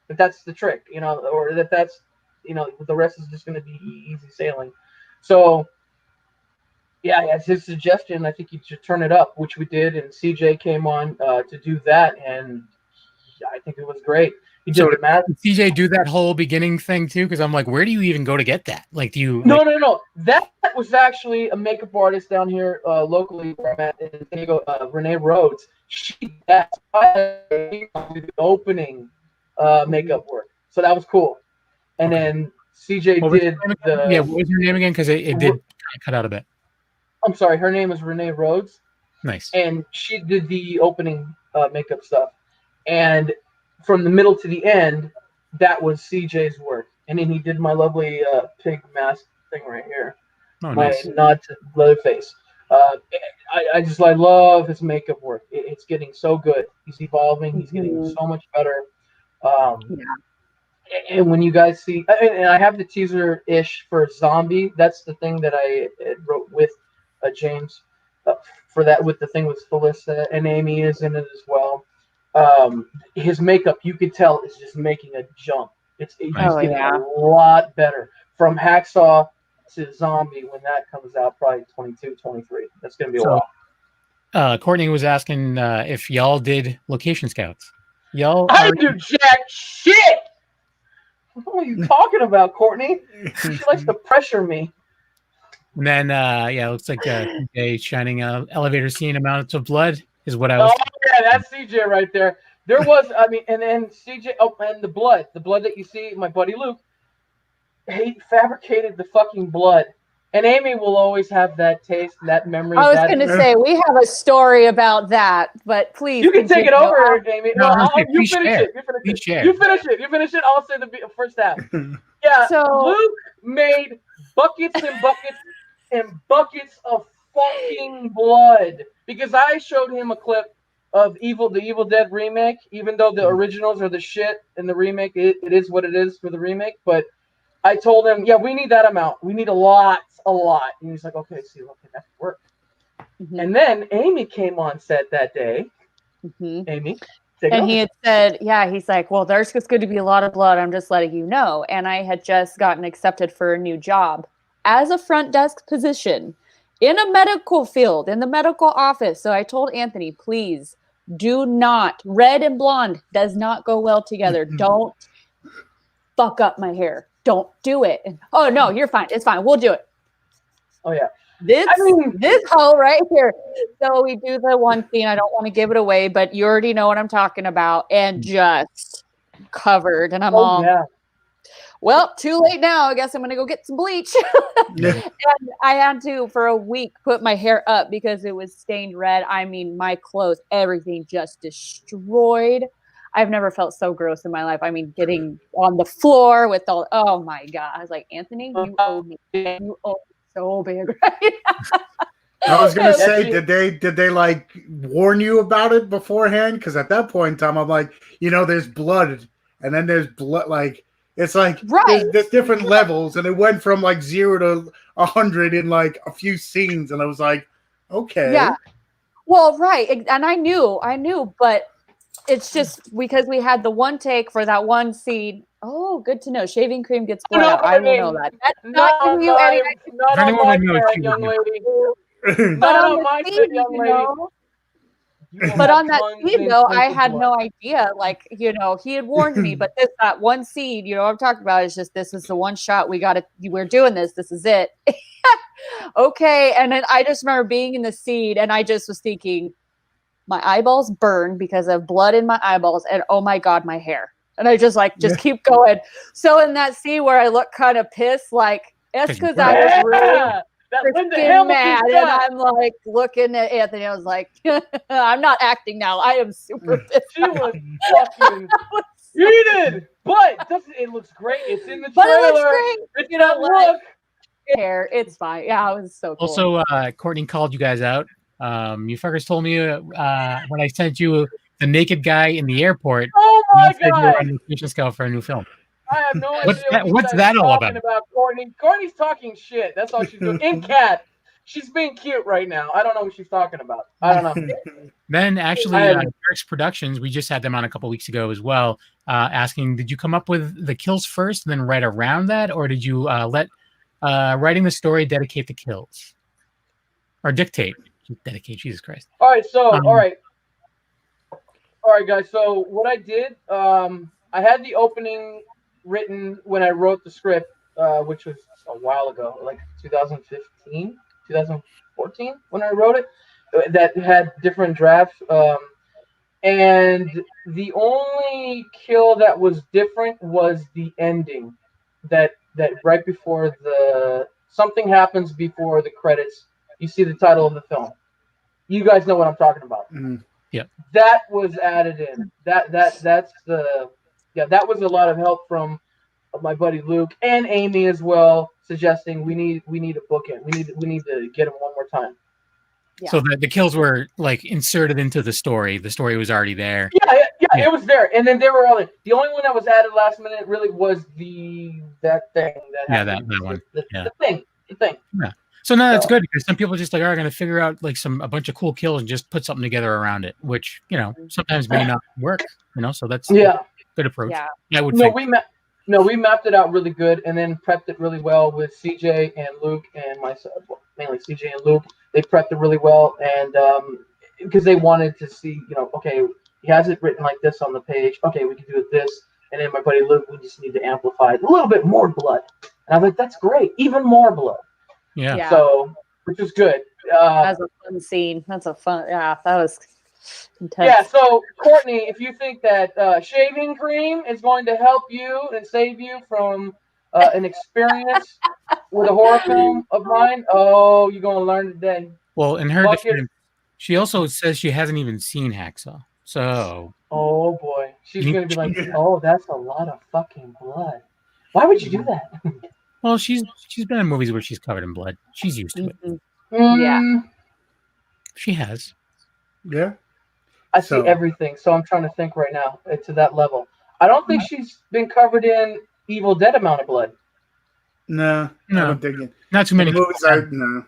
if that's the trick, or if that's, the rest is just gonna be easy sailing. So yeah, as his suggestion, I think you should turn it up, which we did, and CJ came on to do that, and I think it was great. He did the math. Did CJ do that whole beginning thing too? Because I'm like, where do you even go to get that? Like, do you? No. That was actually a makeup artist down here locally where I'm at in San Diego, Renee Rhodes. That's the opening makeup work. So that was cool. And then CJ did the. Yeah, what was your name again? Because it did cut out a bit. I'm sorry, her name is Renee Rhodes. Nice. And she did the opening makeup stuff. And from the middle to the end, that was CJ's work. And then he did my lovely pig mask thing right here. Oh, my nice. nod to Leatherface. I love his makeup work. It's getting so good. He's evolving. He's getting so much better. And when you guys see, and I have the teaser-ish for Zombie. That's the thing that I wrote with James for that, with the thing with Felissa, and Amy is in it as well. His makeup, you could tell, is just making a jump. He's getting a lot better from Hacksaw to Zombie when that comes out, probably 22, 23. That's going to be a while. Courtney was asking if y'all did location scouts. I do jack shit. What are you talking about, Courtney? She likes to pressure me. And then, it looks like CJ shining elevator scene, amounts of blood is what I was. Oh, yeah, that's CJ right there. There was, and then CJ, and the blood that you see, my buddy Luke, he fabricated the fucking blood. And Amy will always have that taste, that memory. I was going to say, we have a story about that, but please. You can take it over, Amy. You finish it. You finish it. I'll say the first half. Yeah, so Luke made buckets and buckets and buckets of fucking blood. Because I showed him a clip of the Evil Dead remake, even though the originals are the shit and the remake, it is what it is for the remake. But I told him, yeah, we need that amount. We need a lot. And he's like, okay, that could work. Mm-hmm. And then Amy came on set that day. Mm-hmm. Amy. And he had said, he's like, well, there's just going to be a lot of blood. I'm just letting you know. And I had just gotten accepted for a new job as a front desk position in a medical field, in the medical office. So I told Anthony, please do not, red and blonde does not go well together. Don't fuck up my hair. Don't do it. And, oh, no, you're fine. It's fine. We'll do it. Oh, yeah. This hole right here. So we do the one scene. I don't want to give it away, but you already know what I'm talking about. And just covered. And I'm well, too late now. I guess I'm going to go get some bleach. And I had to, for a week, put my hair up because it was stained red. I mean, my clothes, everything just destroyed. I've never felt so gross in my life. I mean, getting on the floor with all, oh my God. I was like, Anthony, you owe me. You owe me so big right now. I was going to say, did they like warn you about it beforehand? Because at that point in time, I'm like, there's blood and then there's blood, like, it's like there's different levels, and it went from like 0 to 100 in like a few scenes, and I was like, okay. Yeah. Well, right. And I knew, but it's just because we had the one take for that one scene. Oh, good to know. Shaving cream gets blood out. I don't know that. That's not giving you any. Not on my set, young lady. Not on my set, young lady. But on that scene, though, I had no idea. Like, he had warned me, but that one scene, I'm talking about is just, this is the one shot we're doing this. This is it. Okay. And then I just remember being in the scene and I just was thinking, my eyeballs burn because of blood in my eyeballs. And oh my God, my hair. And I just keep going. So in that scene where I look kind of pissed, like, it's because I was really freaking mad, and I'm like looking at Anthony. I was like, I'm not acting now. I am super pissed. She was fucking heated, but it looks great. It's in the trailer. But it looks great. It's that look. hair. It's fine. Yeah, it was so cool. Also, Courtney called you guys out. You fuckers told me when I sent you the naked guy in the airport. Oh my you said you were god! on vacation scout for a new film. I have no What's idea that- what what's you guys that are all talking about? Courtney. Courtney's talking shit. That's all she's doing. In cat. She's being cute right now. I don't know what she's talking about. I don't know. Then actually, I- Eric's Productions, we just had them on a couple weeks ago as well, asking, did you come up with the kills first and then write around that, or did you let writing the story dedicate the kills? Or dictate. Dedicate, Jesus Christ. All right, so all right, guys. So what I did, I had the opening written when I wrote the script, which was a while ago, like 2015, 2014, when I wrote it. That had different drafts, and the only kill that was different was the ending. That right before something happens before the credits. You see the title of the film. You guys know what I'm talking about. Mm-hmm. Yeah. That was added in. That was a lot of help from my buddy Luke and Amy as well, suggesting we need a bookend. We need to get him one more time. Yeah. So the kills were like inserted into the story. The story was already there. Yeah, it was there, and then there were other. The only one that was added last minute really was that thing. That one. The thing. Yeah. So no, that's good because some people just like are going to figure out like a bunch of cool kills and just put something together around it, which sometimes may not work. So that's a good approach. Yeah. I would. We mapped it out really good and then prepped it really well with CJ and Luke and myself, mainly CJ and Luke. They prepped it really well, and because they wanted to see, okay, he has it written like this on the page. Okay, we can do it this, and then my buddy Luke, we just need to amplify it a little bit more blood. And I'm like, that's great, even more blood. Yeah. So, which is good. That's a fun scene. That's a fun. Yeah, that was intense. Yeah. So, Courtney, if you think that shaving cream is going to help you and save you from an experience with a horror film of mine, oh, you're going to learn today. Well, in her defense, she also says she hasn't even seen Hacksaw. So. Oh boy, she's going to be like, oh, that's a lot of fucking blood. Why would you do that? Well, she's been in movies where she's covered in blood. She's used to it. Yeah. She has. Yeah. I see everything, so I'm trying to think right now to that level. I don't think she's been covered in Evil Dead amount of blood. No. I don't think it. Not too many movies. No.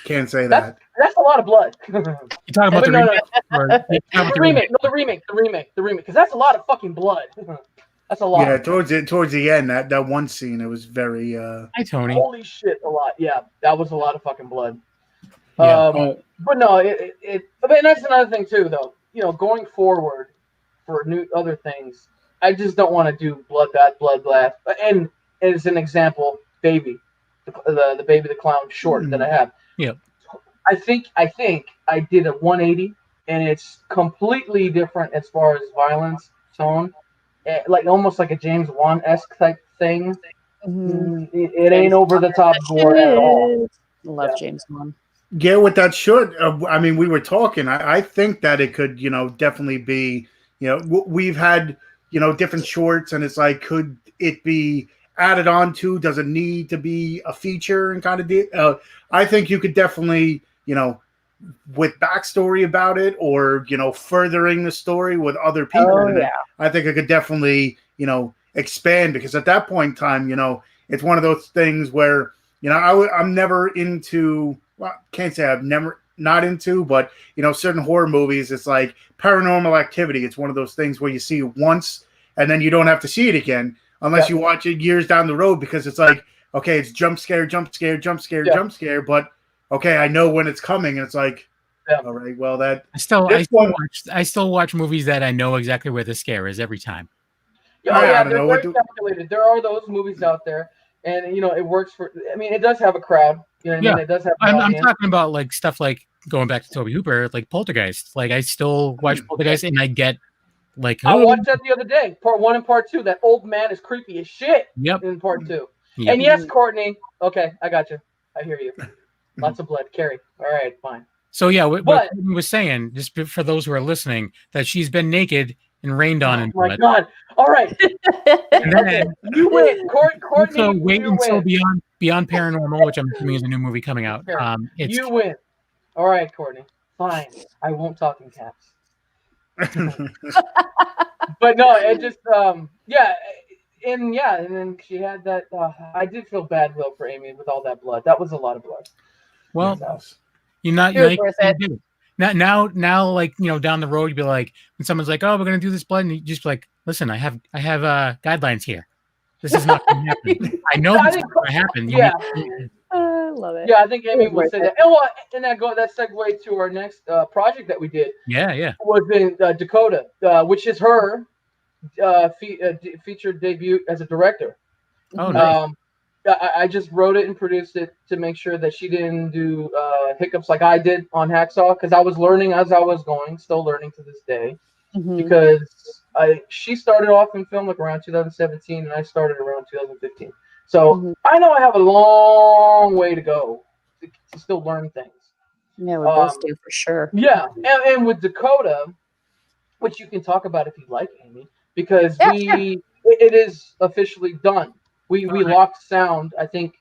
Can't say that. That's a lot of blood. You talking about the remake? No, the remake. Because that's a lot of fucking blood. That's a lot. Yeah, towards the end, that one scene, it was very. Hi, Tony. Holy shit, a lot. Yeah, that was a lot of fucking blood. Yeah. But no, I mean, that's another thing too, though. Going forward for other things, I just don't want to do bloodbath. And as an example, Baby, the Baby the Clown short that I have. Yep. I think I did a 180, and it's completely different as far as violence tone. Like almost like a James Wan-esque type thing. Mm-hmm. It ain't over the top gore at all. Love James Wan. Yeah, with that short, I mean, we were talking. I think that it could, definitely be, we've had, different shorts, and it's like, could it be added on to? Does it need to be a feature and kind of? I think you could definitely, with backstory about it, or furthering the story with other people. I think it could definitely expand, because at that point in time, it's one of those things where I'm never into. Well, can't say I've never not into, but certain horror movies. It's like Paranormal Activity. It's one of those things where you see it once and then you don't have to see it again unless you watch it years down the road, because it's like, okay, it's jump scare, but okay, I know when it's coming, and it's like, all right, well, that I still watch movies that I know exactly where the scare is every time. Yeah, they're very calculated. There are those movies out there, and it works for. I mean, it does have a crowd. I mean? It does have. I'm talking about like stuff like going back to Tobe Hooper, like Poltergeist. Like I still watch Poltergeist, and I get like. I watched that the other day, part 1 and part 2. That old man is creepy as shit. Yep. In part 2. Yep. And yes, Courtney. Okay, I got you. I hear you. Lots of blood, Carrie. All right, fine. So yeah, what Courtney was saying, just for those who are listening, that she's been naked and rained on in blood. Oh my God! All right. And then you win, Courtney. So wait until Beyond Paranormal, which I'm assuming is a new movie coming out. Sure. It's You win. All right, Courtney. Fine. I won't talk in caps. But no, it just yeah, and then she had that. I did feel bad though for Amy with all that blood. That was a lot of blood. well, So, you're not. It was worth it. You do. Now, like down the road, you'd be like, when someone's like, "Oh, we're gonna do this blood," and you just be like, "Listen, I have guidelines here. This is not going to happen. I know this is going to happen." Yeah. I love it. Yeah, I think Amy It was would worth say it. that. And well, and that segued to our next project that we did. Yeah. Was in Dakota, which is her featured debut as a director. Oh, nice. I just wrote it and produced it to make sure that she didn't do hiccups like I did on Hacksaw, because I was learning as I was going, still learning to this day. Mhm. Because she started off in film like around 2017, and I started around 2015. So I know I have a long way to go to still learn things. Yeah, we both do for sure. Yeah, and with Dakota, which you can talk about if you like, Amy, because it is officially done. We locked sound, I think,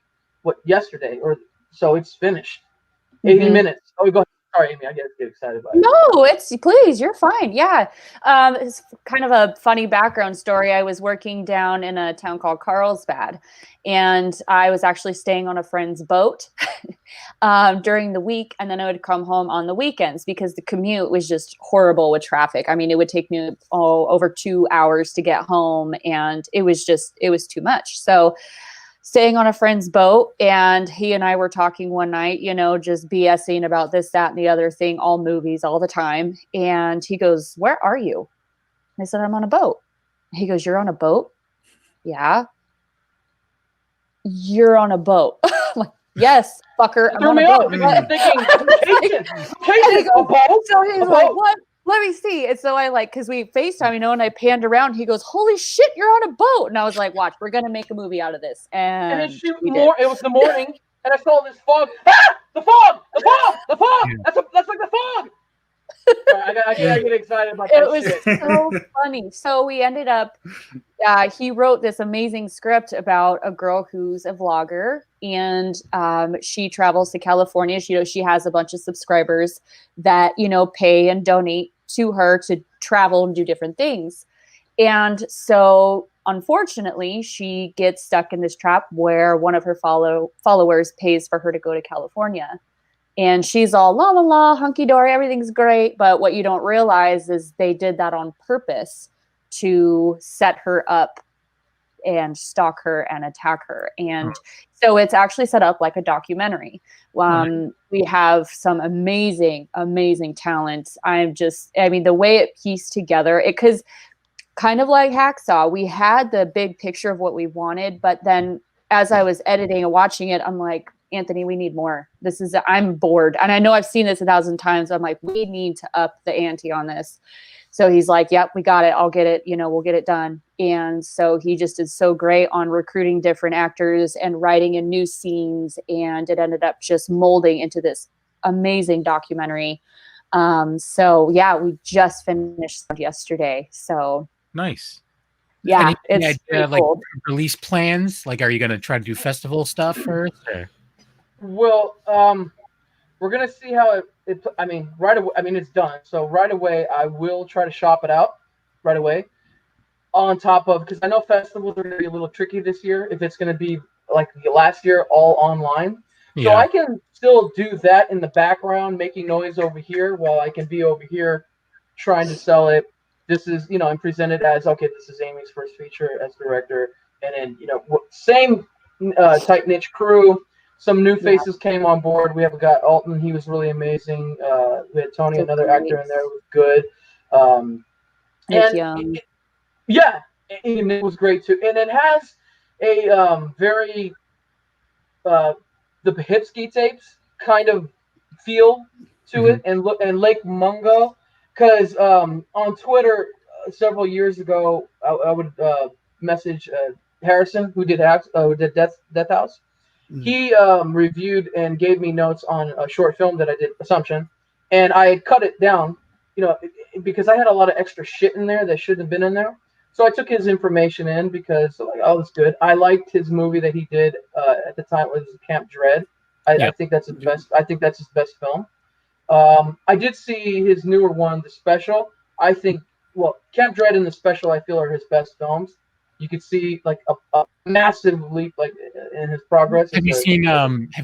yesterday, or so it's finished. 80 minutes. Oh, go ahead. Sorry, Amy, I get excited about it. No, please, you're fine. Yeah. It's kind of a funny background story. I was working down in a town called Carlsbad, and I was actually staying on a friend's boat during the week, and then I would come home on the weekends because the commute was just horrible with traffic. I mean, it would take me over 2 hours to get home, and it was too much. So staying on a friend's boat, and he and I were talking one night, just BSing about this, that, and the other thing, all movies, all the time. And he goes, "Where are you?" I said, "I'm on a boat." He goes, "You're on a boat?" "Yeah." "You're on a boat." I'm like, "Yes, fucker, I'm on a boat." I'm thinking, So he's like, "What? Let me see." And so I because we FaceTime, and I panned around. He goes, "Holy shit, you're on a boat." And I was like, "Watch, we're going to make a movie out of this." And it was the morning, and I saw this fog. The fog! That's like the fog! I get excited about that. It was so funny. So we ended up, he wrote this amazing script about a girl who's a vlogger, and she travels to California. She has a bunch of subscribers that, pay and donate to her to travel and do different things. And so unfortunately, she gets stuck in this trap where one of her followers pays for her to go to California. And she's all la la la, hunky dory, everything's great. But what you don't realize is they did that on purpose to set her up and stalk her and attack her. And so it's actually set up like a documentary. We have some amazing, amazing talent. The way it pieced together, because kind of like Hacksaw, we had the big picture of what we wanted, but then as I was editing and watching it, I'm like, "Anthony, we need more. I'm bored." And I know I've seen this 1,000 times. I'm like, we need to up the ante on this. So he's like, "Yep, we got it. I'll get it. We'll get it done." And so he just did so great on recruiting different actors and writing in new scenes. And it ended up just molding into this amazing documentary. We just finished yesterday. So nice. Yeah, any it's idea, cool. release plans? Like, are you going to try to do festival stuff first? Or? Well, we're gonna see how it. I mean, right away. I mean, it's done. So right away, I will try to shop it out. Right away. On top of, because I know festivals are gonna be a little tricky this year. If it's gonna be like the last year, all online. Yeah. So I can still do that in the background, making noise over here, while I can be over here trying to sell it. This is, and present it as, okay, this is Amy's first feature as director, and then same tight niche crew. Some new faces came on board. We have got Alton. He was really amazing. We had Tony, another actor in there, who was good. And it was great too. And it has a very the Pahitsky tapes kind of feel to it, and Lake Mungo, because on Twitter several years ago, I would message Harrison, who did Death House. He reviewed and gave me notes on a short film that I did, Assumption, and I cut it down, because I had a lot of extra shit in there that shouldn't have been in there. So I took his information in because, like, oh, that's good. I liked his movie that he did at the time. It was Camp Dread. I think that's his best. I think that's his best film. I did see his newer one, The Special. I think, well, Camp Dread and The Special, I feel, are his best films. You could see like a massive leap, like in his progress. Have you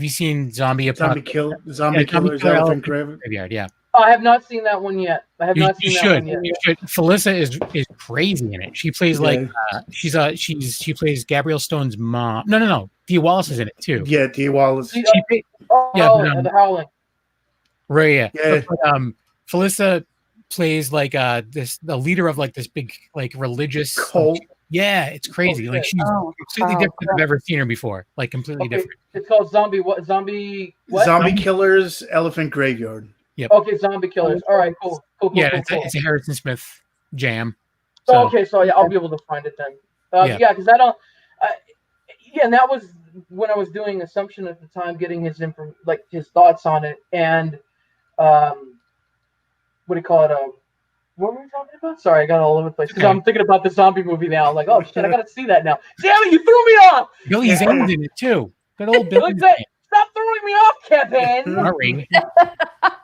seen Zombie Apocalypse? Zombie Killers, Elephant Graveyard? Yeah. I have not seen that one yet. I have not seen that one yet. You should. Felissa is crazy in it. She plays like she plays Gabrielle Stone's mom. No. Dee Wallace is in it too. Yeah, Dee Wallace. The Howling. Right. Yeah. But, Felissa plays like the leader of like this big like religious cult. Yeah, it's crazy. Like she's completely different than I've ever seen her before. Like completely different. It's called Zombie what? Zombie Killers, Elephant Graveyard. Yep. Okay, Zombie Killers. All right, cool. It's a Harrison Smith jam. So I'll be able to find it then. Because I don't. And that was when I was doing Assumption at the time, getting his his thoughts on it, and what do you call it? What were we talking about? Sorry, I got all over the place because I'm thinking about the zombie movie now. I'm like, oh shit, I gotta see that now. Damn it, you threw me off. Billy Zane's in it too. Good old Billy. Stop throwing me off, Kevin. Sorry.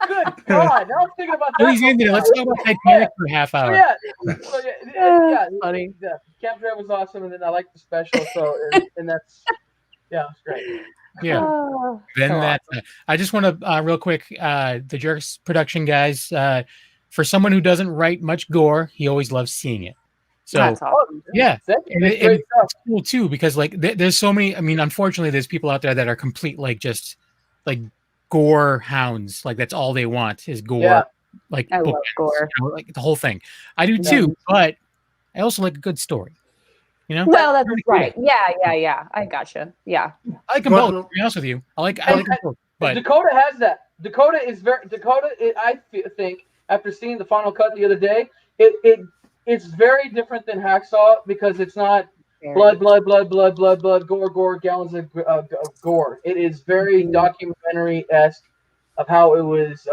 Good God, now I'm thinking about that. Billy Zane's in it. Let's talk about Titanic for a half hour. Funny. Yeah, Camp Dread was awesome, and then I liked The Special. So, and that's it's great. Yeah. Then I just want to real quick, the Jerks production guys. For someone who doesn't write much gore, he always loves seeing it. So that's awesome. Yeah, and it's cool too because like there's so many. I mean, unfortunately, there's people out there that are complete like just like gore hounds. Like that's all they want is gore. Yeah. Like I love gore. You know, like the whole thing. I do too, but I also like a good story. You know? Well, that's right. Yeah. I gotcha. Yeah. I like them both. To be honest with you, I like them both. But Dakota has that. Dakota. I think after seeing the final cut the other day, it's very different than Hacksaw because it's not blood, gore, gallons of gore. It is very documentary-esque of how it was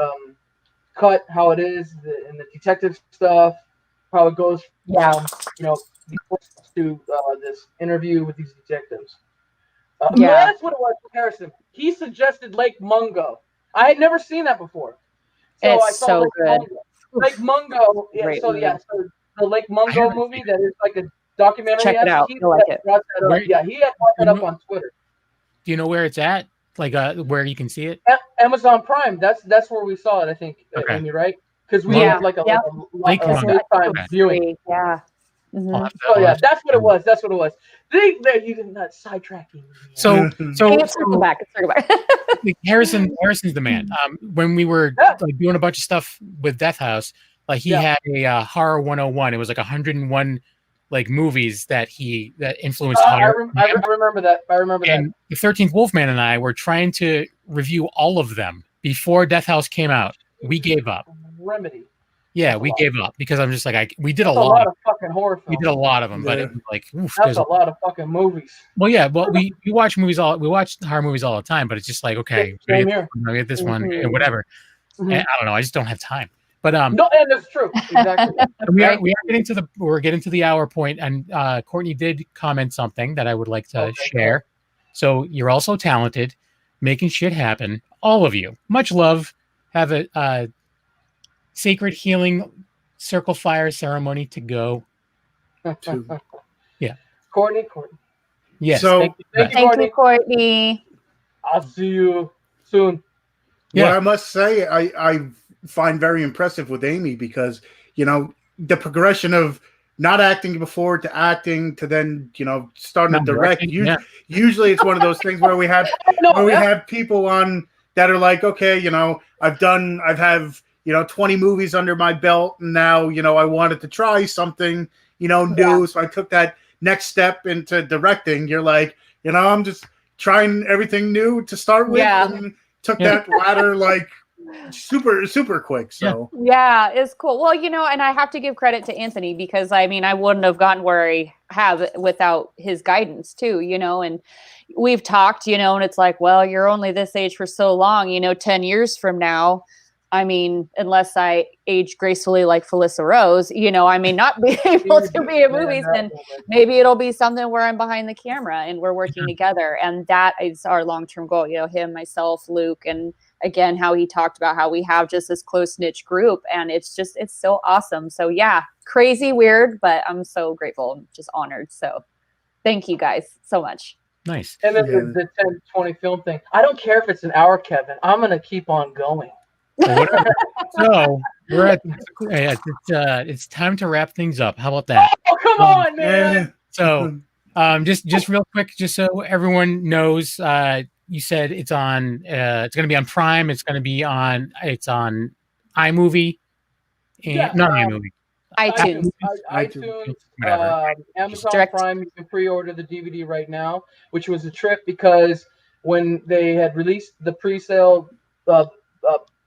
cut, how it is, and the detective stuff, how it goes. To this interview with these detectives. That's what it was for Harrison. He suggested Lake Mungo. I had never seen that before. So it's I saw so Lake good. Mungo. Lake Mungo. So the Lake Mungo movie that is like a documentary. Check it out. He like it. He had brought that up on Twitter. Do you know where it's at? Like where you can see it? Amazon Prime. That's where we saw it. I think, Amy, right? Because we had like a lifetime viewing. Yeah. Mm-hmm. That's what it was. You did not sidetracking. So circle back. Harrison's the man. When we were like doing a bunch of stuff with Death House, like he had a horror 101. It was like 101 like movies that influenced horror. I remember that. And the 13th Wolfman and I were trying to review all of them before Death House came out. We gave up. Remedy. Yeah, we gave up because I'm just like we did that's a lot of fucking horror films. We did a lot of them, but it was like that's a lot of fucking movies. Well, yeah, we watch movies we watch horror movies all the time, but it's just like okay, we get this one and whatever. Mm-hmm. And I don't know, I just don't have time. But no, and that's true. Exactly. we're getting to the hour point, and Courtney did comment something that I would like to share. So you're also talented, making shit happen, all of you. Much love. Have a sacred healing circle fire ceremony to go. Yeah. Courtney. Yes. So thank you, Courtney. I'll see you soon. Yeah. What I must say, I find very impressive with Amy because, the progression of not acting before to acting to then, starting to direct. Usually it's one of those things where we have people on that are like, okay, I've have 20 movies under my belt, and now, I wanted to try something, new. So I took that next step into directing. You're like, I'm just trying everything new to start with, and took that ladder like super, super quick. So yeah, it's cool. Well, and I have to give credit to Anthony because I wouldn't have gotten where I have without his guidance too, and we've talked, and it's like, well, you're only this age for so long, 10 years from now, I mean, unless I age gracefully like Felissa Rose, you know, I may not be able to be in movies, and maybe it'll be something where I'm behind the camera and we're working together. And that is our long-term goal, you know, him, myself, Luke, and again, how he talked about how we have just this close niche group, and it's so awesome. So yeah, crazy weird, but I'm so grateful and just honored. So thank you guys so much. Nice. And then the 10-20 film thing. I don't care if it's an hour, Kevin. I'm going to keep on going. Well, so we're at it's time to wrap things up. How about that? Oh, come on, man. So just real quick, just so everyone knows, you said it's on it's going to be on Prime, it's on iMovie, and not iMovie. iTunes. Amazon Direct. Prime. You can pre-order the DVD right now, which was a trip because when they had released the pre-sale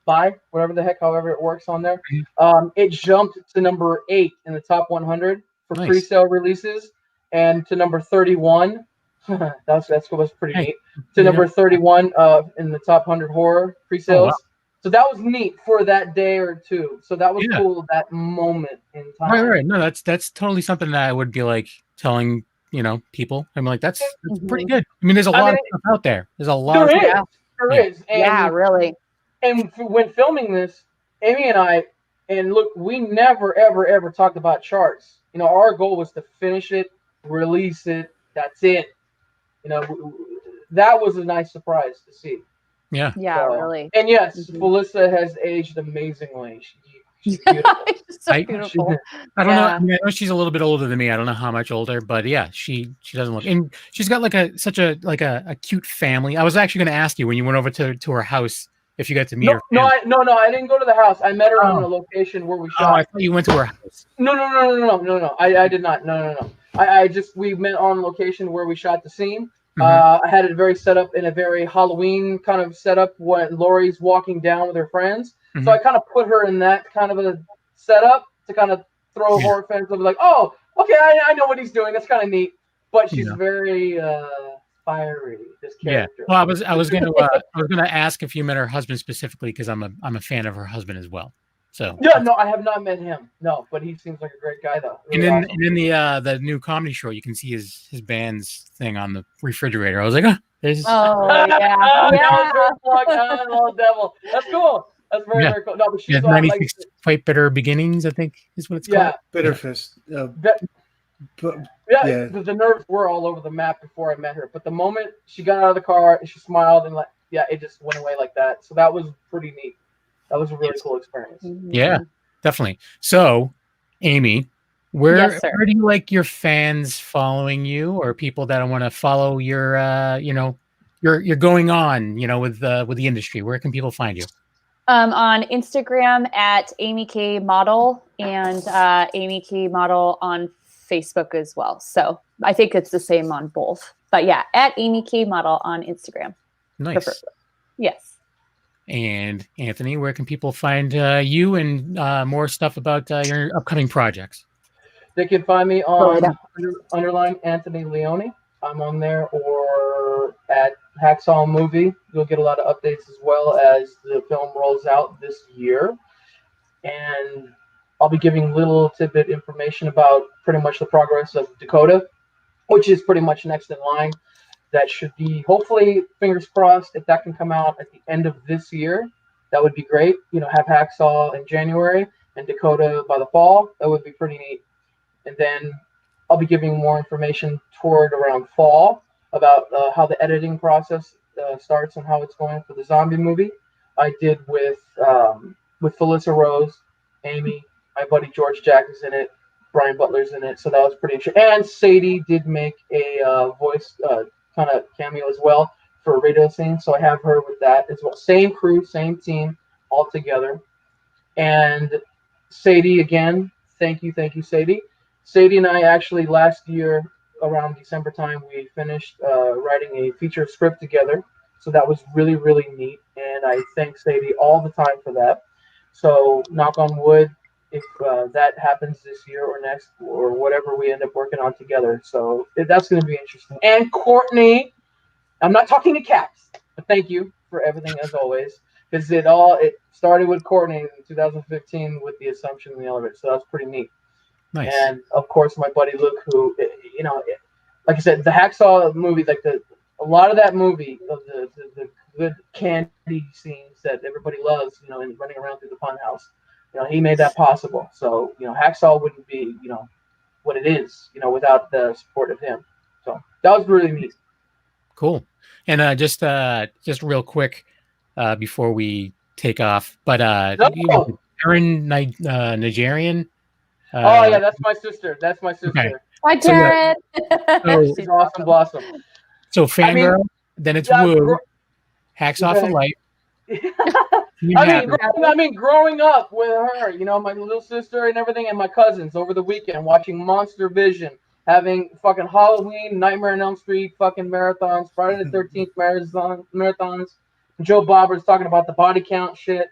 buy, whatever the heck, however it works on there, it jumped to number 8 in the top 100 for pre-sale releases, and to number 31. That's was pretty neat. To number 31 in the top 100 horror pre-sales. Oh, wow. So that was neat for that day or two. So that was cool, that moment in time. Right. No, that's totally something that I would be like telling, you know, people. I'm like, that's pretty good. I mean, there's a lot of stuff out there. There's a lot. There is. And, yeah, really. And when filming this, Amy and I, and look, we never, ever talked about charts. You know, our goal was to finish it, release it. That's it. You know, that was a nice surprise to see. Yeah, really. And yes, Felissa has aged amazingly. She's beautiful. So beautiful. I don't know. I mean, I know she's a little bit older than me. I don't know how much older, but yeah, she doesn't look. And she's got like such a cute family. I was actually going to ask you when you went over to her house if you got to meet her. No, I didn't go to the house. I met her on a location where we shot. Oh, I thought you went to her house. No. I did not. No. We met on location where we shot the scene. I had it very set up in a very Halloween kind of setup when Lori's walking down with her friends. So I kind of put her in that kind of a setup to kind of throw horror fans and be like, oh, okay, I know what he's doing. That's kind of neat. But she's very fiery, this character. Well, I was gonna ask if you met her husband specifically because I'm a fan of her husband as well. So no, I have not met him. No, but he seems like a great guy though. Really and in the new comedy show, you can see his band's thing on the refrigerator. I was like, there's. Oh yeah. Devil. That's cool. That's very cool. No, but she's 96 Quite Bitter Beginnings, I think is what it's called. Bitter Fist. The nerves were all over the map before I met her, but the moment she got out of the car and she smiled and it just went away like that. So that was pretty neat. That was a really cool experience. Yeah, definitely. So, Amy, where do you like your fans following you, or people that want to follow your, you're going on, with the industry? Where can people find you? On Instagram at Amy Cay Model and Amy Cay Model on Facebook as well. So I think it's the same on both. But yeah, at Amy Cay Model on Instagram. Nice. Preferably. Yes. And Anthony, where can people find you and more stuff about your upcoming projects? They can find me on underline Anthony Leone. I'm on there, or at Hacksaw Movie. You'll get a lot of updates as well as the film rolls out this year. And I'll be giving little tidbit information about pretty much the progress of Dakota, which is pretty much next in line. That should be, hopefully, fingers crossed, if that can come out at the end of this year, that would be great. Have Hacksaw in January and Dakota by the fall. That would be pretty neat. And then I'll be giving more information toward around fall about how the editing process starts and how it's going for the zombie movie. I did with Felissa Rose, Amy, my buddy George Jack is in it, Brian Butler's in it, so that was pretty interesting. And Sadie did make a voice kind of cameo as well for a radio scene, so I have her with that as well. Same crew, same team, all together. And Sadie, again, thank you, Sadie. Sadie and I actually last year around December time we finished writing a feature script together, so that was really, really neat, and I thank Sadie all the time for that. So knock on wood, if that happens this year or next or whatever we end up working on together. So that's going to be interesting. And Courtney, I'm not talking to Caps, but thank you for everything as always. because it started with Courtney in 2015 with the Assumption in the elevator, so that's pretty neat. Nice. And of course, my buddy Luke, who like I said, the Hacksaw movie, like a lot of that movie of the good candy scenes that everybody loves, and running around through the fun house, he made that possible. So Hacksaw wouldn't be what it is, without the support of him. So that was really neat. Cool. And just real quick before we take off, but Aaron Nigerian. Oh yeah, that's my sister. Okay. Hi, Taryn. She's awesome, blossom. So Fangirl, then it's Woo, Hacksaw for life. Growing up with her, my little sister and everything, and my cousins over the weekend watching Monster Vision, having fucking Halloween, Nightmare on Elm Street, fucking marathons, Friday the 13th marathons. Joe Bobber's talking about the body count shit,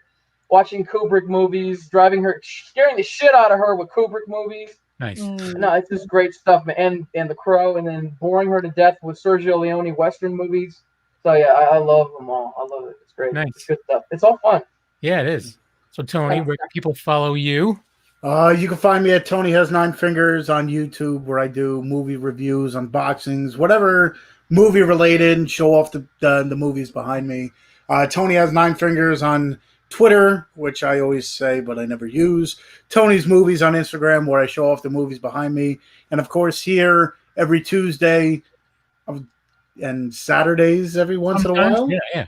watching Kubrick movies, scaring the shit out of her with Kubrick movies. Nice. No, it's just great stuff, man. And The Crow, and then boring her to death with Sergio Leone Western movies. So yeah, I love them all. I love it. It's great. Nice. It's good stuff. It's all fun. Yeah, it is. So Tony, where can people follow you? You can find me at Tony Has Nine Fingers on YouTube, where I do movie reviews, unboxings, whatever movie related, and show off the movies behind me. Tony Has Nine Fingers on Twitter, which I always say but I never use. Tony's Movies on Instagram, where I show off the movies behind me. And of course here every Tuesday and Saturdays every once in a while. Yeah.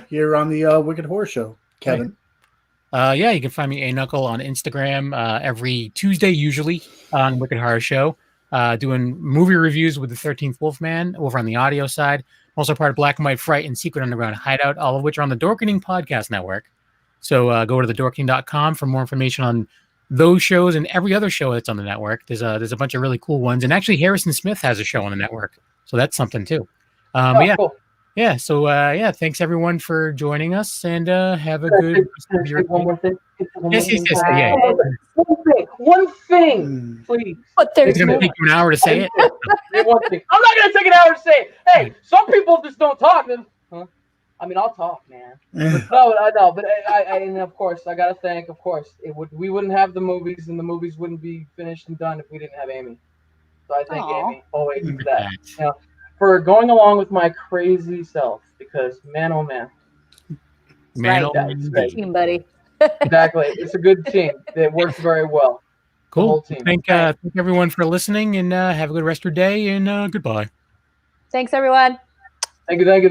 Here on the Wicked Horror Show, Kevin. You can find me A-Knuckle on Instagram every Tuesday, usually on Wicked Horror Show, doing movie reviews with the 13th Wolfman over on the audio side. Also part of Black and White Fright and Secret Underground Hideout, all of which are on the Dorkening Podcast Network. So go to thedorkening.com for more information on those shows and every other show that's on the network. There's a bunch of really cool ones. And actually, Harrison Smith has a show on the network. So that's something, too. Cool. Yeah. So, thanks, everyone, for joining us. And have a good one more thing. Yes. Yeah. One thing, please. But It's going to take you an hour to say it. One thing. I'm not going to take an hour to say it. Hey, some people just don't talk. I'll talk, man. No, I know. But and of course, I got to thank, we wouldn't have the movies, and the movies wouldn't be finished and done if we didn't have Amy. So I thank Amy always for that. For going along with my crazy self, because man, oh man. Good team, buddy. Exactly. It's a good team. It works very well. Cool. The whole team. Thank everyone for listening, and have a good rest of your day, and goodbye. Thanks, everyone. Thank you.